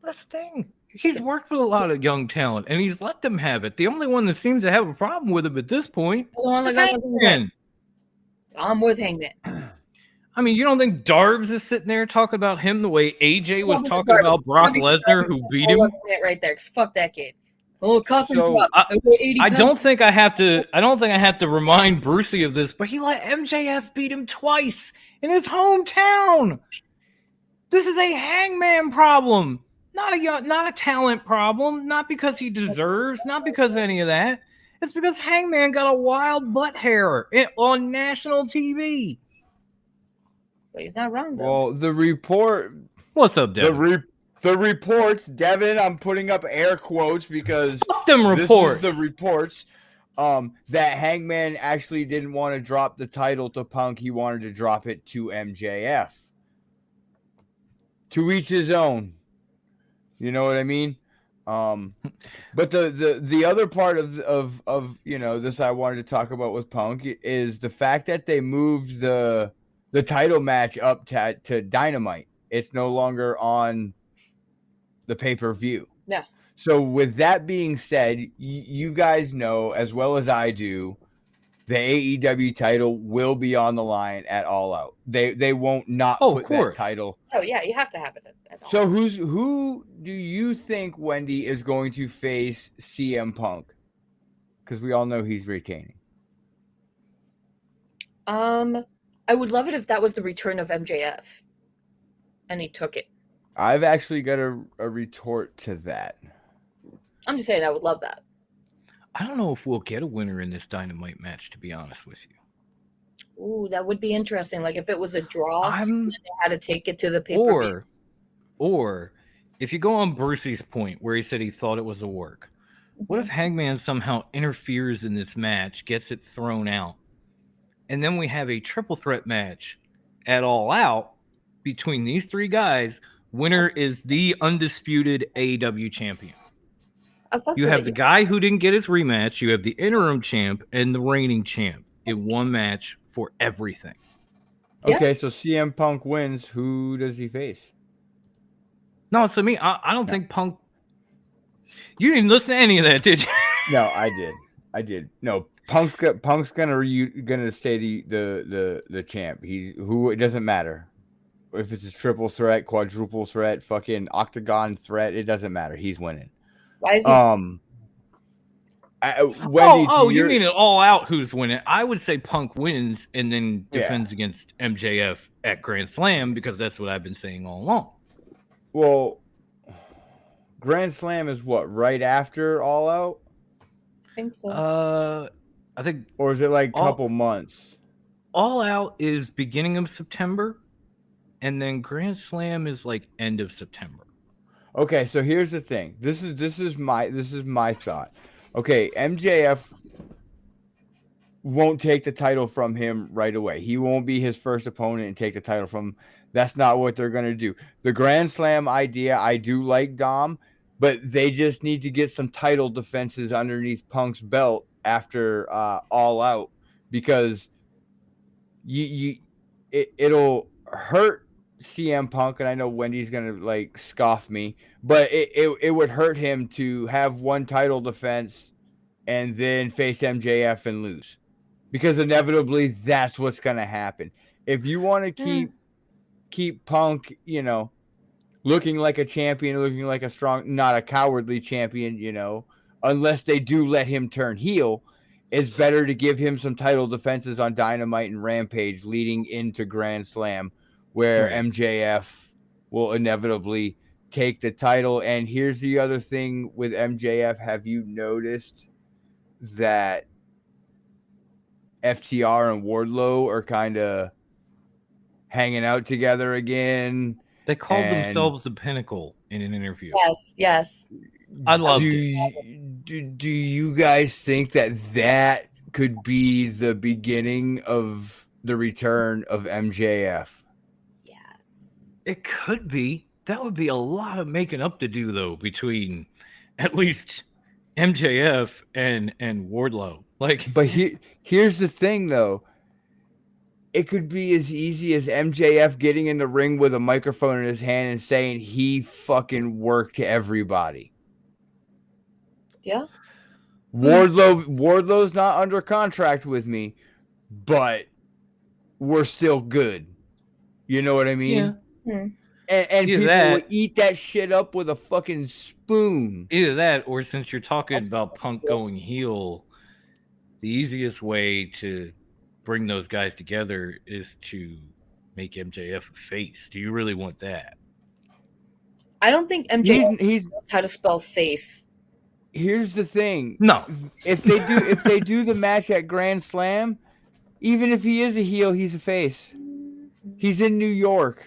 That's the thing. He's worked with a lot of young talent and he's let them have it. The only one that seems to have a problem with him at this point is Hangman. I'm with Hangman. I mean, you don't think Darbs is sitting there talking about him the way AJ was talking about Brock Lesnar, who beat him? Right there. Fuck that kid. Oh, I don't think I have to remind Brucey of this, but he let MJF beat him twice in his hometown. This is a Hangman problem, not a talent problem. Not because he deserves, not because of any of that. It's because Hangman got a wild butt hair on national TV. But he's not wrong, though. Well, the report. What's up, Devin? The reports, Devin. I'm putting up air quotes because fuck them reports. This is the reports. That Hangman actually didn't want to drop the title to Punk. He wanted to drop it to MJF. To each his own. You know what I mean? But the other part of this I wanted to talk about with Punk is the fact that they moved the title match up to Dynamite. It's no longer on the pay-per-view. Yeah. So with that being said, you guys know as well as I do, the AEW title will be on the line at All Out. They won't not put that title. Oh yeah, you have to have it at All So who do you think, Wendy, is going to face CM Punk? Because we all know he's retaining. I would love it if that was the return of MJF, and he took it. I've actually got a retort to that. I'm just saying I would love that. I don't know if we'll get a winner in this Dynamite match, to be honest with you. Ooh, that would be interesting. Like if it was a draw, and they had to take it to the pay-per-view. Or if you go on Brucey's point where he said he thought it was a work, what if Hangman somehow interferes in this match, gets it thrown out, and then we have a triple threat match at All Out between these three guys? Winner is the undisputed AEW champion. You have the guy who didn't get his rematch. You have the interim champ and the reigning champ in one match for everything. Okay, so CM Punk wins. Who does he face? No, to me, I don't think Punk. You didn't listen to any of that, did you? No, I did. No, Punk's gonna stay the champ. It doesn't matter if it's a triple threat, quadruple threat, fucking octagon threat. It doesn't matter. He's winning. Why is he? Wendy, you mean it All Out? Who's winning? I would say Punk wins and then defends against MJF at Grand Slam because that's what I've been saying all along. Well, Grand Slam is what, right after All Out? I think so. I think Or is it like a All- couple months? All Out is beginning of September, and then Grand Slam is like end of September. Okay, so here's the thing. This is my thought. Okay, MJF won't take the title from him right away. He won't be his first opponent and take the title from him. That's not what they're going to do. The Grand Slam idea, I do like Dom, but they just need to get some title defenses underneath Punk's belt after All Out, because it'll hurt CM Punk, and I know Wendy's going to like scoff me, but it would hurt him to have one title defense and then face MJF and lose. Because inevitably that's what's going to happen. If you want to keep Punk, looking like a champion, looking like a strong, not a cowardly champion, unless they do let him turn heel, it's better to give him some title defenses on Dynamite and Rampage leading into Grand Slam, where Right. MJF will inevitably take the title. And here's the other thing with MJF. Have you noticed that FTR and Wardlow are kind of hanging out together again? They called And themselves the Pinnacle in an interview. Yes. I loved it. Do you guys think that could be the beginning of the return of MJF? Yes. It could be. That would be a lot of making up to do, though, between at least MJF and Wardlow. Like, But here's the thing, though. It could be as easy as MJF getting in the ring with a microphone in his hand and saying he fucking worked everybody. Yeah. Wardlow's not under contract with me, but we're still good. You know what I mean? yeah, And Either people that- will eat that shit up with a fucking spoon. either that, or since you're talking about Punk going heel, the easiest way to bring those guys together is to make MJF a face. Do you really want that? I don't think MJ He's knows how to spell face. here's the thing. No. If they do the match at Grand Slam, even if he is a heel, he's a face. He's in New York.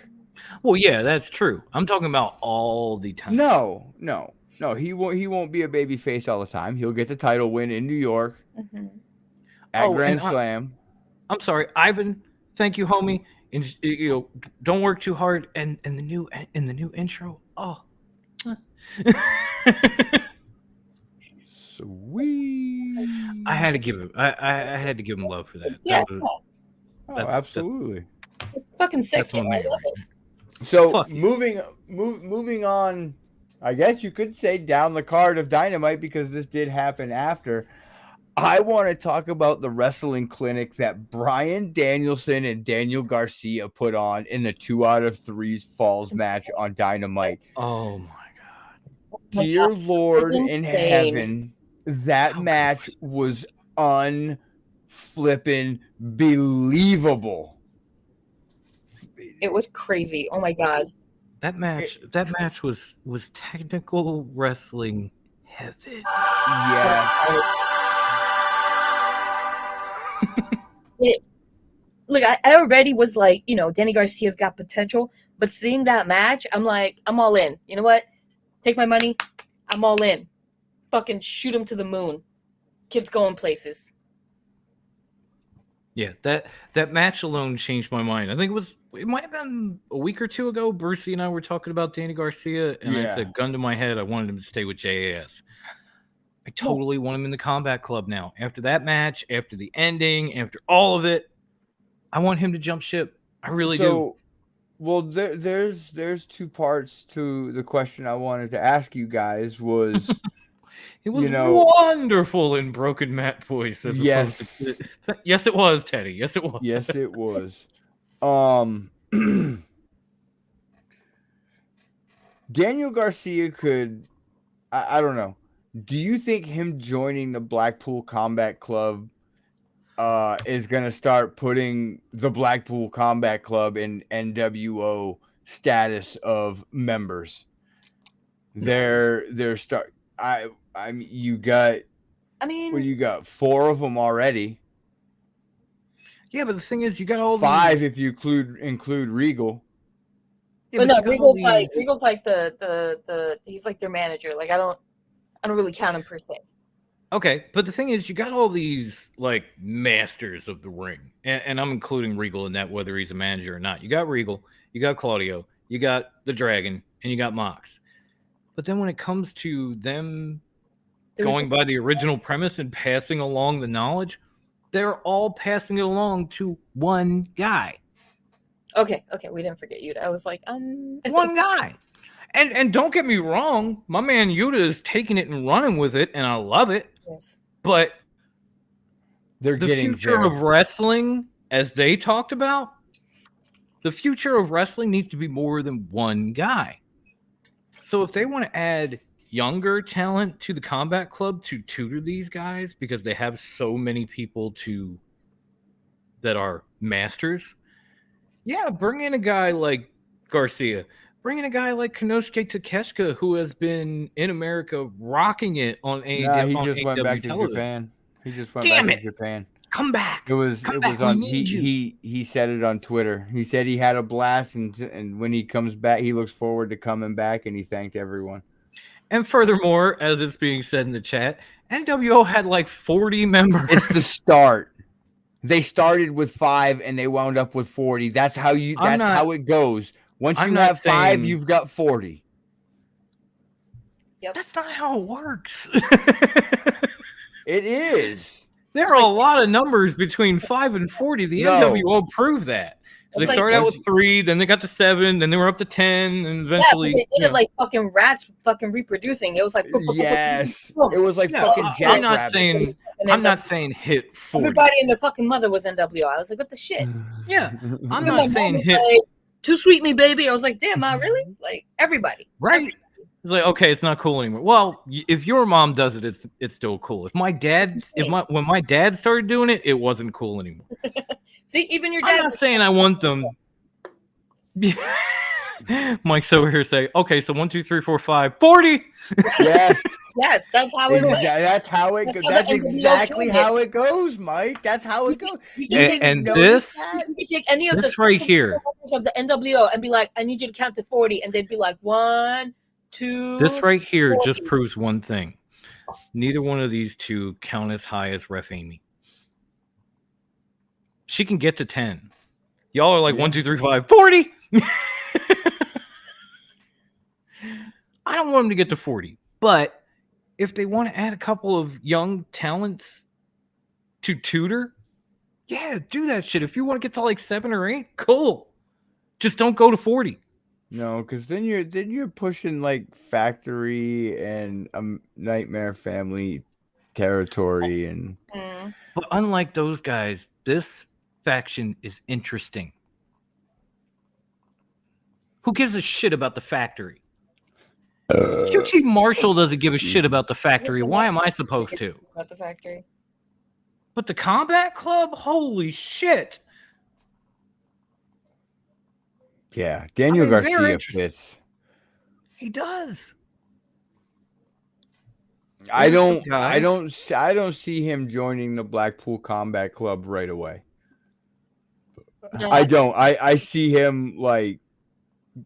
Well, yeah, that's true. I'm talking about all the time. No. He won't be a baby face all the time. He'll get the title win in New York Mm-hmm. at Oh, Grand and Slam. I'm sorry, Ivan. Thank you, homie. And don't work too hard. And the new intro. Oh. Sweet. I had to give him. I had to give him love for that. Yeah. That was- Oh, that's- absolutely. Fucking sick. that's my I man. love it. So Fuck you. moving on, I guess you could say down the card of Dynamite, because this did happen after. I want to talk about the wrestling clinic that Bryan Danielson and Daniel Garcia put on in the 2 out of 3 falls match on Dynamite. Oh my god. Dear Lord in insane. heaven, that match was unflippin' believable. It was crazy. Oh my god. That match was technical wrestling heaven. Yes. Look, I already was like, Danny Garcia's got potential, but seeing that match, I'm like, I'm all in. You know what? Take my money. I'm all in. Fucking shoot him to the moon. Kids going places. Yeah, that match alone changed my mind. I think it might have been a week or two ago. Brucey and I were talking about Danny Garcia, and Yeah. I said, gun to my head, I wanted him to stay with JAS. I totally want him in the Combat Club now. After that match, after the ending, after all of it, I want him to jump ship. I really do. Well, there's 2 parts to the question I wanted to ask you guys. Was It was you know- wonderful in broken Matt voice. As Yes. opposed to, yes, it was, Teddy. Yes, it was. yes, it was. Daniel Garcia could, I don't know. Do you think him joining the Blackpool Combat Club is going to start putting the Blackpool Combat Club in NWO status of members? They're start. I mean, you got. I mean, Well, you got 4 of them already. Yeah, but the thing is, you got all 5 these. if you include Regal. Yeah, but but no, you got all Regal's like these. the he's like their manager. Like I don't really count him per se. Okay, but the thing is, you got all these like masters of the ring, and I'm including Regal in that, whether he's a manager or not. You got Regal, you got Claudio, you got the Dragon, and you got Mox. But then when it comes to them going by the original premise and passing along the knowledge, they're all passing it along to one guy. Okay, we didn't forget Yuta. I was like, One guy. And don't get me wrong, my man Yuta is taking it and running with it, and I love it. Yes. But They're the getting future there. of wrestling, as they talked about, the future of wrestling needs to be more than one guy. So if they want to add younger talent to the Combat Club to tutor these guys, because they have so many people that are masters, yeah, bring in a guy like Garcia. Bring in a guy like Konosuke Takeshita, who has been in America rocking it on Nah, he on just went AEW back to television. Japan. He just went Damn back it! to Japan. Come back. It was Come back. on. We need you. He said it on Twitter. He said he had a blast, and when he comes back, he looks forward to coming back, and he thanked everyone. And furthermore, as it's being said in the chat, NWO had like 40 members. It's the start. They started with 5 and they wound up with 40. That's how how it goes. Once you have 5, you've got 40. Yep. That's not how it works. It is. There are a lot of numbers between 5 and 40. The NWO proved that. So they started out with 3, then they got to 7, then they were up to 10, and eventually they did it like fucking rats fucking reproducing. It was like yes, it was like fucking jackrabbits. I'm not saying hit 40. Everybody and their fucking mother was NWO. I was like, what the shit? Yeah, I'm not saying hit. Like, too sweet me, baby. I was like, damn, Ma, really? Like everybody, right? Everybody. It's like, okay, it's not cool anymore. Well, if your mom does it, it's still cool. If my dad, when my dad started doing it, it wasn't cool anymore. See, even your dad. I'm not saying I want them. Mike's over here saying, okay, so 1, 2, 3, 4, 5, 40. Yes. Yes, that's how it goes. That's how it goes. That's exactly how it goes, Mike. That's how it goes. And this, you can take any of this right here of the NWO and be like, I need you to count to 40, and they'd be like 1, 2. This right here 40. just proves one thing: neither one of these two count as high as Ref Amy. She can get to 10. Y'all are like 1, 2, 3, 5, 40. I don't want them to get to 40, but if they want to add a couple of young talents to tutor, yeah, do that shit. If you want to get to like 7 or 8, cool. Just don't go to 40. No, because then you're pushing like factory and Nightmare Family territory, and but unlike those guys, this faction is interesting. Who gives a shit about the factory? QT Marshall doesn't give a shit about the factory. Why am I supposed to? About the factory. But the Combat Club? Holy shit. yeah, Daniel Garcia fits. He does. I don't see him joining the Blackpool Combat Club right away. No. I don't. I see him like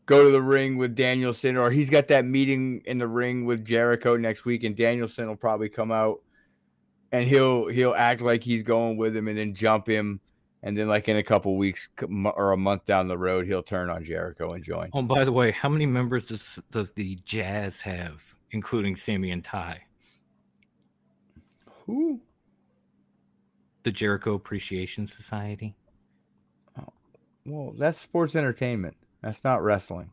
go to the ring with Danielson, or he's got that meeting in the ring with Jericho next week, and Danielson will probably come out and he'll act like he's going with him and then jump him, and then like in a couple weeks or a month down the road, he'll turn on Jericho and join. Oh, by the way, how many members does the Jazz have, including Sammy and Ty? Who? The Jericho Appreciation Society. Oh, well, that's sports entertainment. That's not wrestling.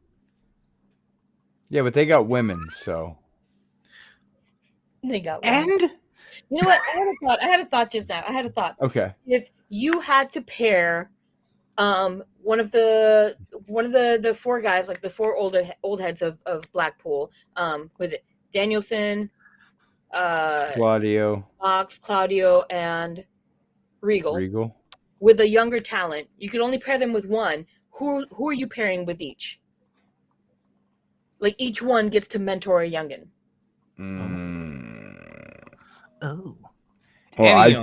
Yeah, but they got women, so. They got women. And you know what? I had a thought just now. Okay. If you had to pair one of the 4 guys, like the 4 old heads of Blackpool, with it Danielson, Claudio, Mox, Claudio, and Regal. With a younger talent, you could only pair them with one. Who are you pairing with each? Like each one gets to mentor a youngin. Oh. Well, Any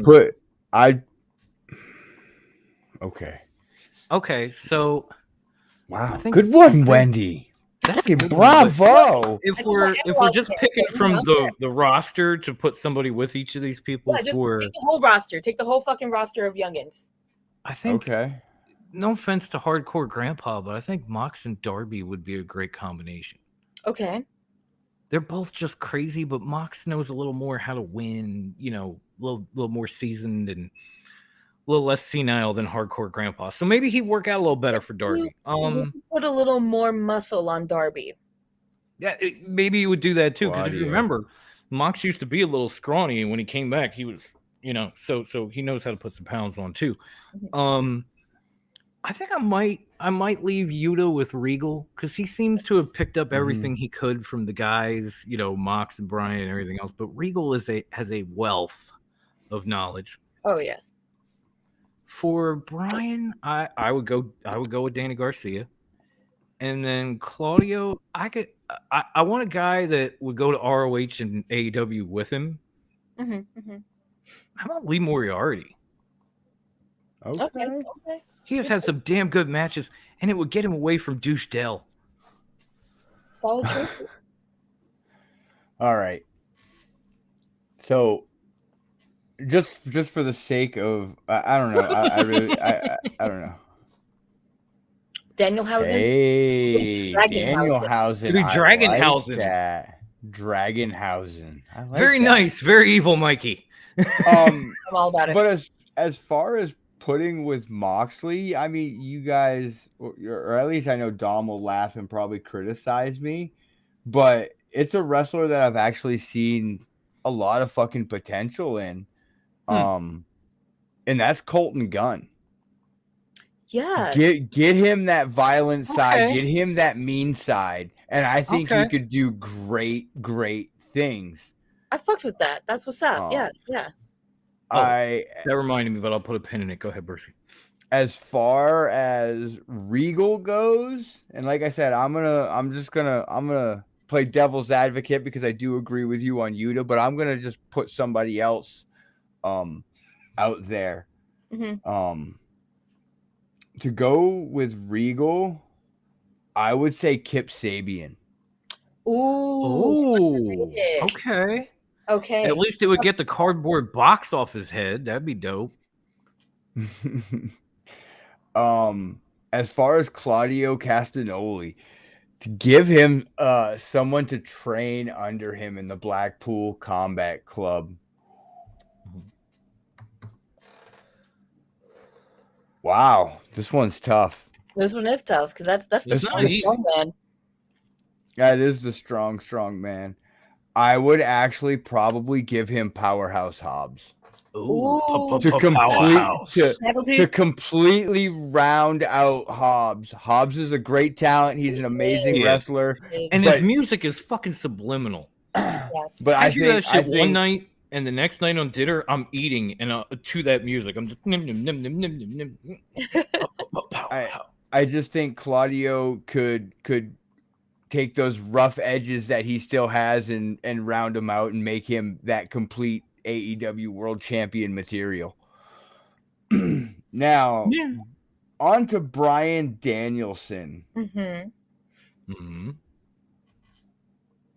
Okay, so wow, I think good one, Wendy. that's a Fucking good one, but bravo. if That's we're what if we're analog just is, picking you from know? the roster to put somebody with each of these people Yeah, just for, take the whole roster. Take the whole fucking roster of youngins. I think, Okay. no offense to Hardcore Grandpa, but I think Mox and Darby would be a great combination. Okay. They're both just crazy, but Mox knows a little more how to win, you know, a little more seasoned and a little less senile than Hardcore Grandpa. So maybe he'd work out a little better for Darby. We could put a little more muscle on Darby. Yeah, maybe he would do that too. Because if you Claudio. remember, Mox used to be a little scrawny, and when he came back, he was, you know, so he knows how to put some pounds on too. I think I might leave Yuta with Regal because he seems to have picked up everything he could from the guys, you know, Mox and Brian and everything else. But Regal has a wealth of knowledge. Oh yeah. For Brian, I would go with Danny Garcia. And then Claudio, I want a guy that would go to ROH and AEW with him. How about Lee Moriarty? Okay. He has had some damn good matches, and it would get him away from Douche Dell. Solid choice. All right. So, just for the sake of, I don't know. I really, I don't know. Danielhausen. Hey, Dragonhausen. Danielhausen. Maybe I Dragonhausen. like that. Dragonhausen. I like Very that. nice, very evil, Mikey. I'm all about it. But as far as putting with Moxley, I mean, you guys, or at least I know Dom will laugh and probably criticize me, but it's a wrestler that I've actually seen a lot of fucking potential in. And that's Colton Gunn. Yeah. Get him that violent side, Okay. get him that mean side, and I think he Okay. could do great things. I fucks with that. That's what's up. Yeah. That reminded me, but I'll put a pin in it. Go ahead, Bercy. As far as Regal goes, and like I said, I'm gonna play devil's advocate because I do agree with you on Yuta, but I'm gonna just put somebody else out there. To go with Regal, I would say Kip Sabian. Ooh. Okay. Okay. At least it would get the cardboard box off his head. That'd be dope. As far as Claudio Castagnoli, to give him someone to train under him in the Blackpool Combat Club. Wow, this one's tough. This one is tough because that's the strong man. That is the strong man. I would actually probably give him Powerhouse Hobbs. To completely round out Hobbs. Hobbs is a great talent. He's an amazing wrestler. And his music is fucking subliminal. Yes. But I hear that shit one night, and the next night on dinner, I'm eating and to that music. I'm just I just think Claudio could take those rough edges that he still has and round him out and make him that complete AEW World Champion material. Now, on to Bryan Danielson.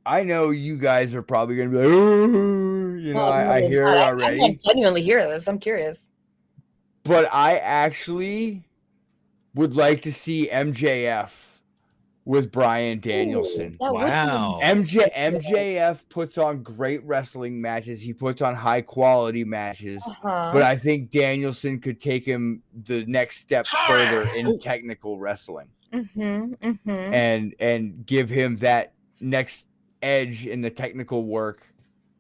I know you guys are probably going to be like, oh, you know, I hear it already. I genuinely hear this. I'm curious. But I actually would like to see MJF with Bryan Danielson. Wow. MJF puts on great wrestling matches. He puts on high quality matches. But I think Danielson could take him the next step further in technical wrestling. And give him that next edge in the technical work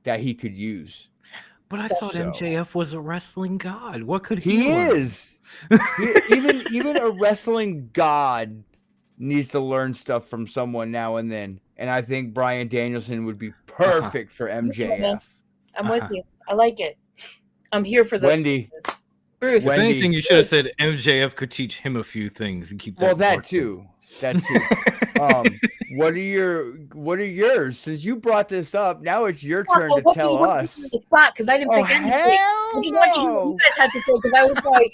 that he could use. But I thought MJF was a wrestling god. What could he learn? Is. even a wrestling god needs to learn stuff from someone now and then. And I think Bryan Danielson would be perfect for MJF. I'm with you. I like it. I'm here for the Wendy. Bruce. If anything, you should have said MJF could teach him a few things and keep that. Well, that too. That too. What are yours? Since you brought this up, now it's your turn to tell us. Because I didn't Oh, pick anything. I hell just wanted to hear what you guys had to say because I was like,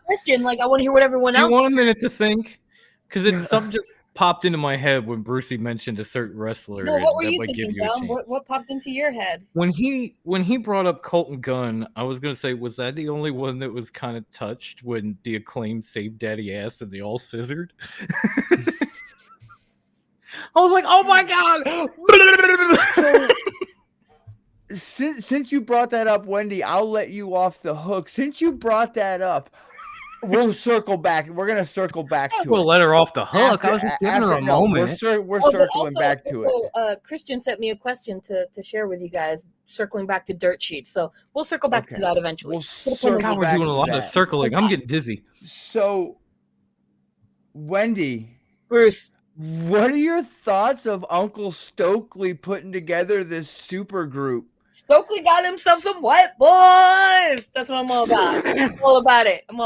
question. Like, I want to hear what everyone Do you else. want a minute to think? Because something just popped into my head when Brucey mentioned a certain wrestler. No, what were that you might give thinking, you a Dom? chance. What popped into your head? When he brought up Colton Gunn, I was gonna say, was that the only one that was kind of touched when the Acclaim saved Daddy Ass and they all scissored? I was like, oh my god! Since you brought that up, Wendy, I'll let you off the hook. Since you brought that up, we'll circle back. We're gonna circle back to We'll it. let her off the hook. I was just giving her a moment. We're circling back to it. Christian sent me a question to share with you guys, circling back to dirt sheets. So we'll circle back to that eventually. We'll circle God, we're back doing a to lot that. of circling. I'm getting dizzy. So, Wendy, Bruce, what are your thoughts of Uncle Stokely putting together this super group? Stokely got himself some white boys. That's what I'm all about. I'm all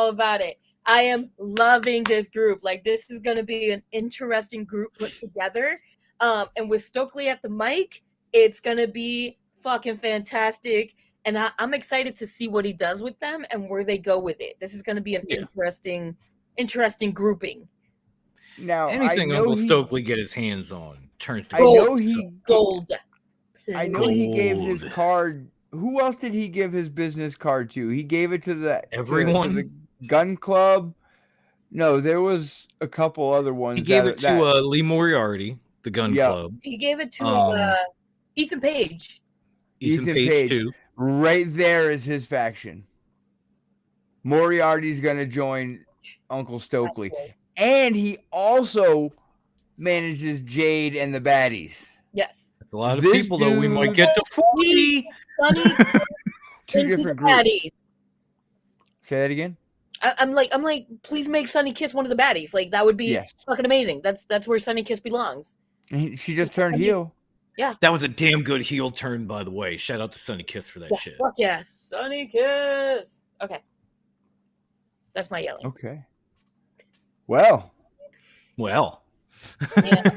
about it. I am loving this group. Like, this is going to be an interesting group put together. And with Stokely at the mic, it's going to be fucking fantastic. And I'm excited to see what he does with them and where they go with it. This is going to be an interesting grouping. Now, anything Uncle Stokely get his hands on turns to gold. I know he gave his card. Who else did he give his business card to? He gave it to everyone. To the gun club. No, there was a couple other ones. He gave it to Lee Moriarty, the gun club. He gave it to Ethan Page. Ethan Page too. Right there is his faction. Moriarty's gonna join Uncle Stokely, and he also manages Jade and the baddies. Yes. A lot of people, though, we might get to 40. Two different groups. Baddies. Say that again. I'm like, please make Sonny Kiss one of the baddies. Like, that would be fucking amazing. That's where Sonny Kiss belongs. She just turned heel. Yeah. That was a damn good heel turn, by the way. Shout out to Sonny Kiss for that shit. Fuck yeah, Sonny Kiss. Okay. That's my yelling. Okay. Well. Yeah.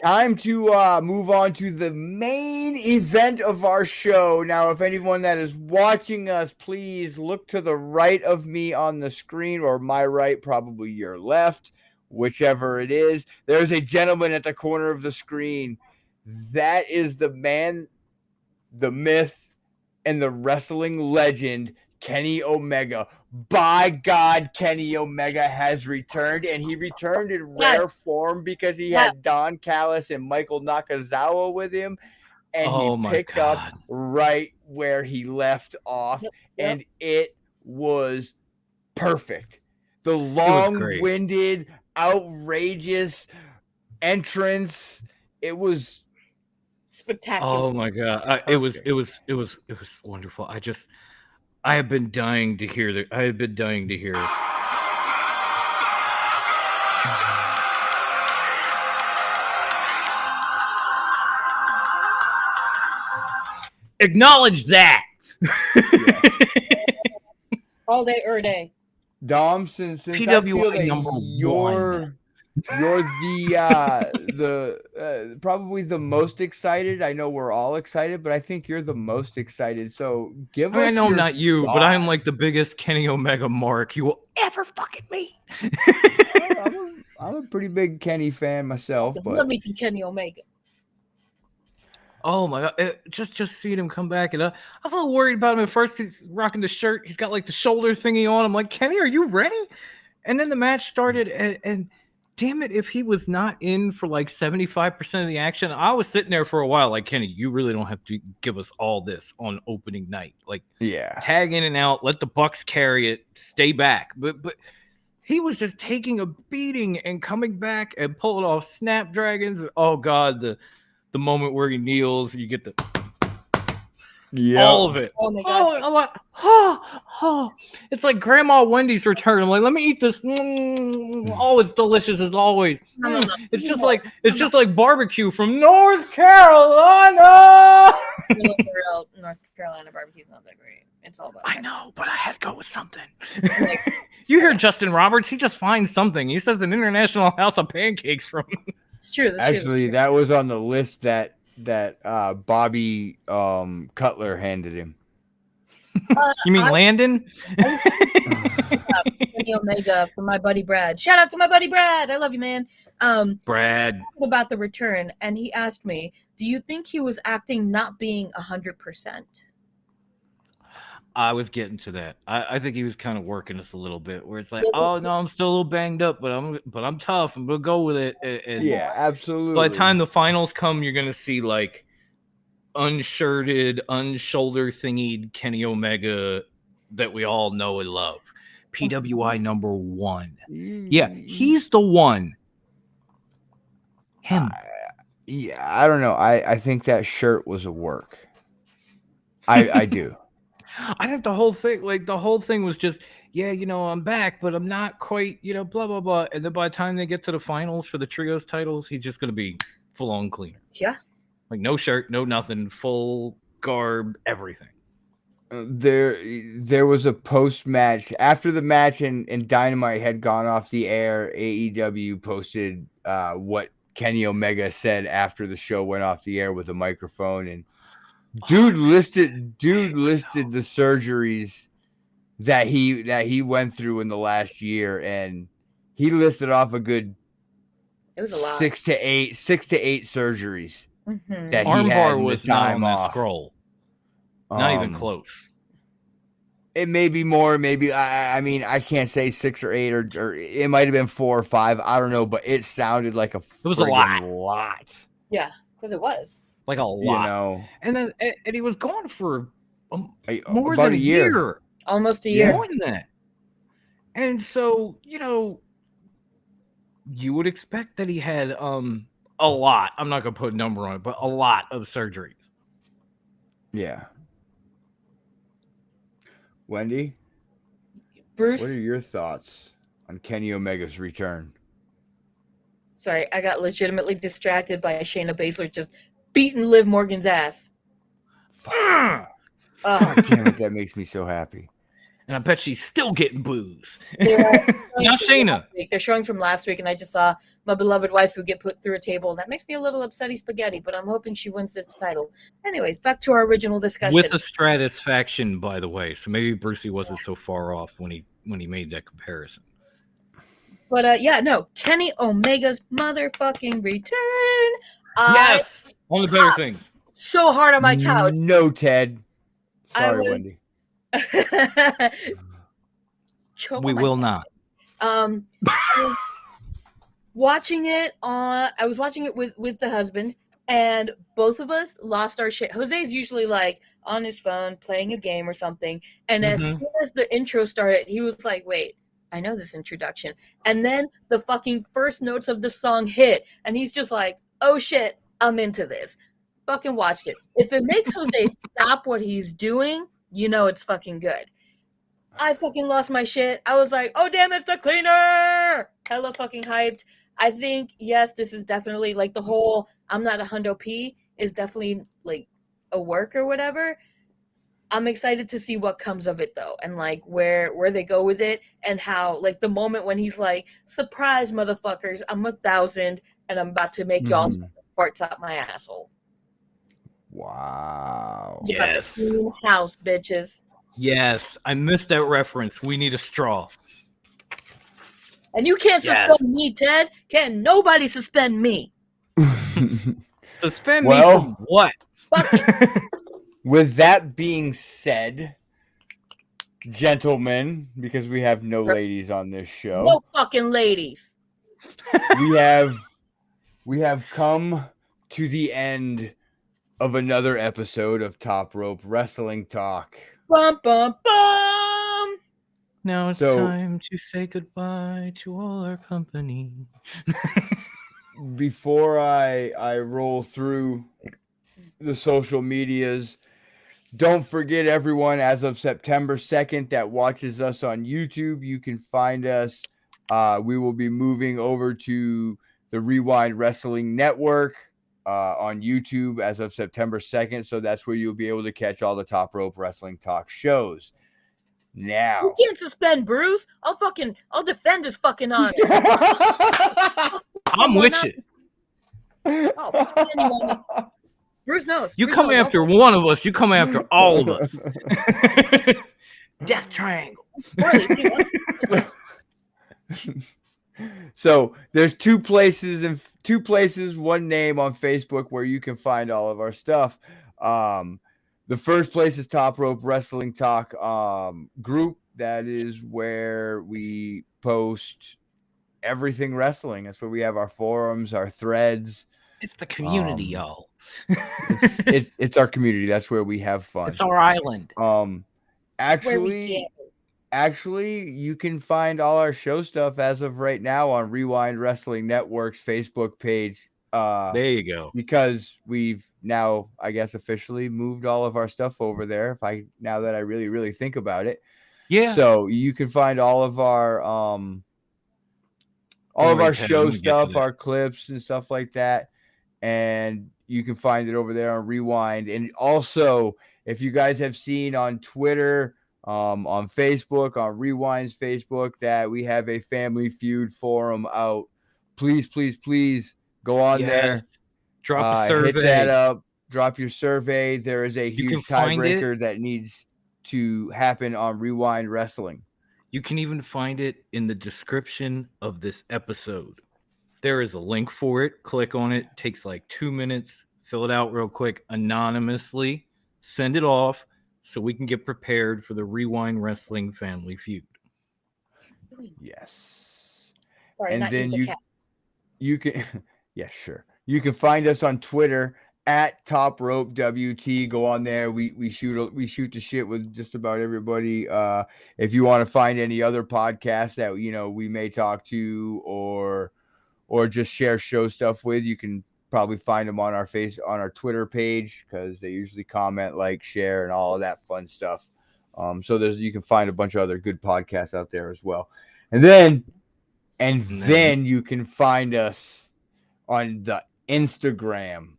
Time to move on to the main event of our show. Now, if anyone that is watching us, please look to the right of me on the screen, or my right, probably your left, whichever it is. There's a gentleman at the corner of the screen. That is the man, the myth, and the wrestling legend, Kenny Omega. By God, Kenny Omega has returned, and he returned in rare form because he had Don Callis and Michael Nakazawa with him, and he picked up right where he left off, and it was perfect. The long-winded, outrageous entrance, it was spectacular. Oh my God, it was wonderful. I have been dying to hear that. I have been dying to hear it. Acknowledge that. All day, every day. Dom, since PWI number one. You're the probably the most excited. I know we're all excited, but I think you're the most excited. So give us. I know not you, but I'm like the biggest Kenny Omega mark you will ever fucking meet. I'm a pretty big Kenny fan myself. But love me some Kenny Omega. Oh my God! Just seeing him come back, and I was a little worried about him at first. He's rocking the shirt. He's got like the shoulder thingy on. I'm like, Kenny, are you ready? And then the match started, and damn it, if he was not in for like 75% of the action, I was sitting there for a while like, Kenny, you really don't have to give us all this on opening night. Like, tag in and out, let the Bucks carry it, stay back. But he was just taking a beating and coming back and pulling off snapdragons. Oh God, the moment where he kneels, you get all of it. Oh my God! It's like Grandma Wendy's return. I'm like, let me eat this. Oh, it's delicious as always. It's just like barbecue from North Carolina. North Carolina barbecue's not that great. It's all about. I know, but I had to go with something. You hear Justin Roberts? He just finds something. He says an international house of pancakes from. It's true. Actually, that was on the list that Bobby Cutler handed him. You mean Landon? Kenny Omega from my buddy Brad. Shout out to my buddy Brad. I love you, man. Brad. About the return, and he asked me, "Do you think he was acting not being 100%?" I was getting to that. I think he was kind of working us a little bit, where it's like, oh no, I'm still a little banged up, but I'm tough. I'm gonna go with it. And yeah, absolutely. By the time the finals come, you're gonna see like unshirted, unshoulder thingied Kenny Omega that we all know and love. PWI number 1. Yeah, he's the one. Him. Yeah, I don't know. I think that shirt was a work. I do. I think the whole thing was just, yeah, I'm back, but I'm not quite, blah, blah, blah. And then by the time they get to the finals for the trios titles, he's just going to be full on cleaner. Yeah. Like no shirt, no nothing, full garb, everything. There was a post-match. After the match and Dynamite had gone off the air, AEW posted what Kenny Omega said after the show went off the air with a microphone, and dude listed the surgeries that he went through in the last year, and he listed off a good, it was a lot, 6 to 8 surgeries. Mm-hmm. That he Armbar had was not on that off. scroll. Not even close. It may be more, maybe. I mean, I can't say 6 or 8, or it might have been 4 or 5. I don't know, but it sounded like it was a lot. Yeah, because it was like a lot. And then he was gone for more about than a year. Almost a year. More than that. And so, you would expect that he had a lot. I'm not gonna put a number on it, but a lot of surgeries. Yeah. Wendy, Bruce, what are your thoughts on Kenny Omega's return? Sorry, I got legitimately distracted by Shayna Baszler just beating Liv Morgan's ass. God damn it, that makes me so happy. And I bet she's still getting boos. Not Shayna. They're showing from last week, and I just saw my beloved waifu get put through a table, and that makes me a little upsetty spaghetti, but I'm hoping she wins this title. Anyways, back to our original discussion. With a Stratusfaction, by the way, so maybe Brucey wasn't so far off when he made that comparison. But Kenny Omega's motherfucking return. Yes, one of the better things. So hard on my couch. No, Ted. Sorry, Wendy. We will not. Watching it I was watching it with the husband, and both of us lost our shit. Jose's usually like on his phone playing a game or something, and as soon as the intro started, he was like, "Wait, I know this introduction." And then the fucking first notes of the song hit, and he's just like, "Oh shit, I'm into this." Fucking watched it. If it makes Jose stop what he's doing, it's fucking good. I fucking lost my shit. I was like, oh, damn, it's the cleaner. Hella fucking hyped. I think, yes, this is definitely like the whole I'm not a hundo P is definitely like a work or whatever. I'm excited to see what comes of it, though, and like where they go with it, and how like the moment when he's like, surprise, motherfuckers, I'm 1,000 and I'm about to make y'all farts out my asshole. Wow. Yes. Clean house, bitches. Yes, I missed that reference. We need a straw. And you can't suspend me, Ted. Can nobody suspend me? Suspend me from what? With that being said, gentlemen, because we have no ladies on this show. No fucking ladies. We have come to the end of another episode of Top Rope Wrestling Talk. Bum, bum, bum. Now it's time to say goodbye to all our company. Before I roll through the social medias, Don't forget, everyone, as of September 2nd that watches us on YouTube, you can find us. We will be moving over to the Rewind Wrestling Network on YouTube as of September 2nd. So that's where you'll be able to catch all the Top Rope Wrestling Talk shows. Now, You can't suspend Bruce. I'll defend his fucking honor. I'm with you. Oh, fuck anyone. Bruce knows. You Bruce come knows. after one of us, you come after all of us. Death Triangle. Really, So there's two places, one name on Facebook where you can find all of our stuff. The first place is Top Rope Wrestling Talk group. That is where we post everything wrestling. That's where we have our forums, our threads. It's the community, y'all. It's our community. That's where we have fun. It's our island. Actually, you can find all our show stuff as of right now on Rewind Wrestling Network's Facebook page. There you go. Because we've now, I guess, officially moved all of our stuff over there. Now that I really, really think about it. Yeah. So you can find all of our show stuff, our clips and stuff like that. And you can find it over there on Rewind. And also, if you guys have seen on Twitter, on Facebook, on Rewind's Facebook, that we have a Family Feud forum out. Please, please, please go on there. Drop a survey. Hit that up. Drop your survey. There is a huge tiebreaker that needs to happen on Rewind Wrestling. You can even find it in the description of this episode. There is a link for it. Click on it. Takes like 2 minutes. Fill it out real quick anonymously. Send it off so we can get prepared for the Rewind Wrestling Family Feud. Yes. Sorry, and not then cat. you can yeah, sure. You can find us on Twitter at Top Rope WT. Go on there. We shoot the shit with just about everybody. If you want to find any other podcasts that we may talk to or just share show stuff with, you can probably find them on our Twitter page, because they usually comment, like, share, and all of that fun stuff. So you can find a bunch of other good podcasts out there as well. And then you can find us on the Instagram,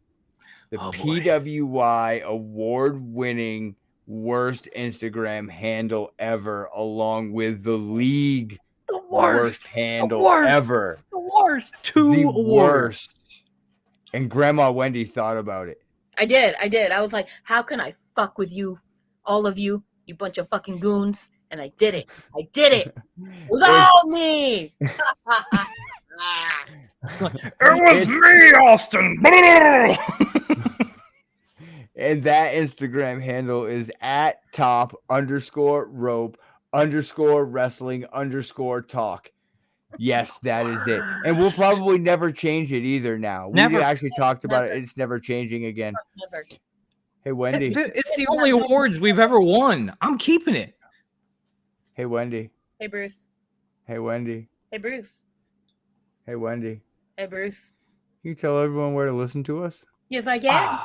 the PWI award-winning worst Instagram handle ever, along with the league worst handle ever. The worst. Two awards. And Grandma Wendy thought about it. I did. I was like, how can I fuck with you, all of you, you bunch of fucking goons? And I did it. It was all me. It was me, Austin. And that Instagram handle is at top_rope_wrestling_talk. Yes, that is it. And we'll probably never change it either now. We actually talked about it. It's never changing again. Never. Hey, Wendy. It's the only awards we've ever won. I'm keeping it. Hey, Wendy. Hey, Bruce. Hey, Wendy. Hey, Bruce. Hey, Wendy. Hey, Bruce. Can you tell everyone where to listen to us? Yes, I can.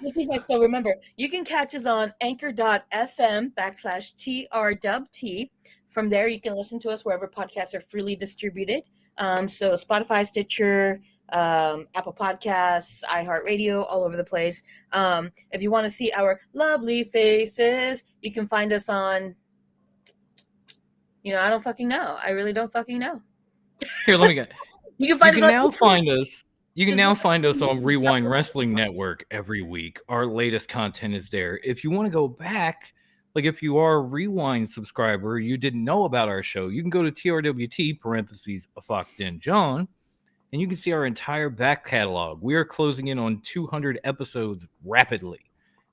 Let's see if I still remember. You can catch us on anchor.fm/TRWT. From there, you can listen to us wherever podcasts are freely distributed. So Spotify, Stitcher, Apple Podcasts, iHeartRadio, all over the place. If you want to see our lovely faces, you can find us on, I don't fucking know. I really don't fucking know. Here, let me get. You can now find us. You can now find us on Rewind Wrestling Network every week. Our latest content is there. If you want to go back, like if you are a Rewind subscriber, you didn't know about our show, you can go to TRWT, a Fox Den John, and you can see our entire back catalog. We are closing in on 200 episodes rapidly,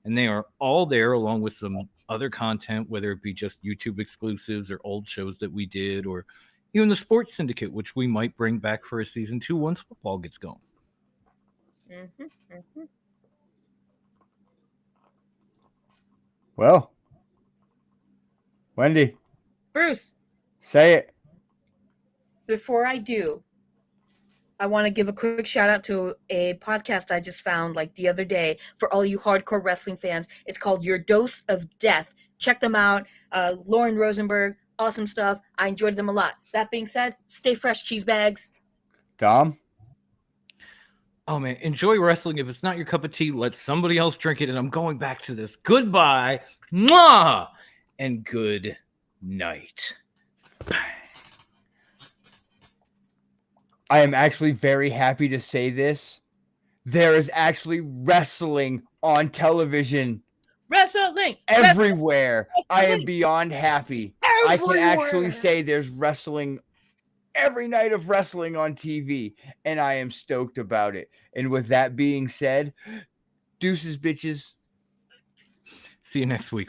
and they are all there along with some other content, whether it be just YouTube exclusives or old shows that we did, or even the Sports Syndicate, which we might bring back for a season 2 once football gets going. Well, Wendy. Bruce. Say it. Before I do, I want to give a quick shout out to a podcast I just found like the other day for all you hardcore wrestling fans. It's called Your Dose of Death. Check them out. Lauren Rosenberg, awesome stuff. I enjoyed them a lot. That being said, stay fresh, cheese bags. Dom? Oh man, enjoy wrestling. If it's not your cup of tea, let somebody else drink it. And I'm going back to this. Goodbye, mwah, and good night. I am actually very happy to say this. There is actually wrestling on television Wrestling everywhere. I am Wrestling. beyond happy. I can actually say there's wrestling every night of wrestling on TV, and I am stoked about it. And with that being said, deuces, bitches. See you next week.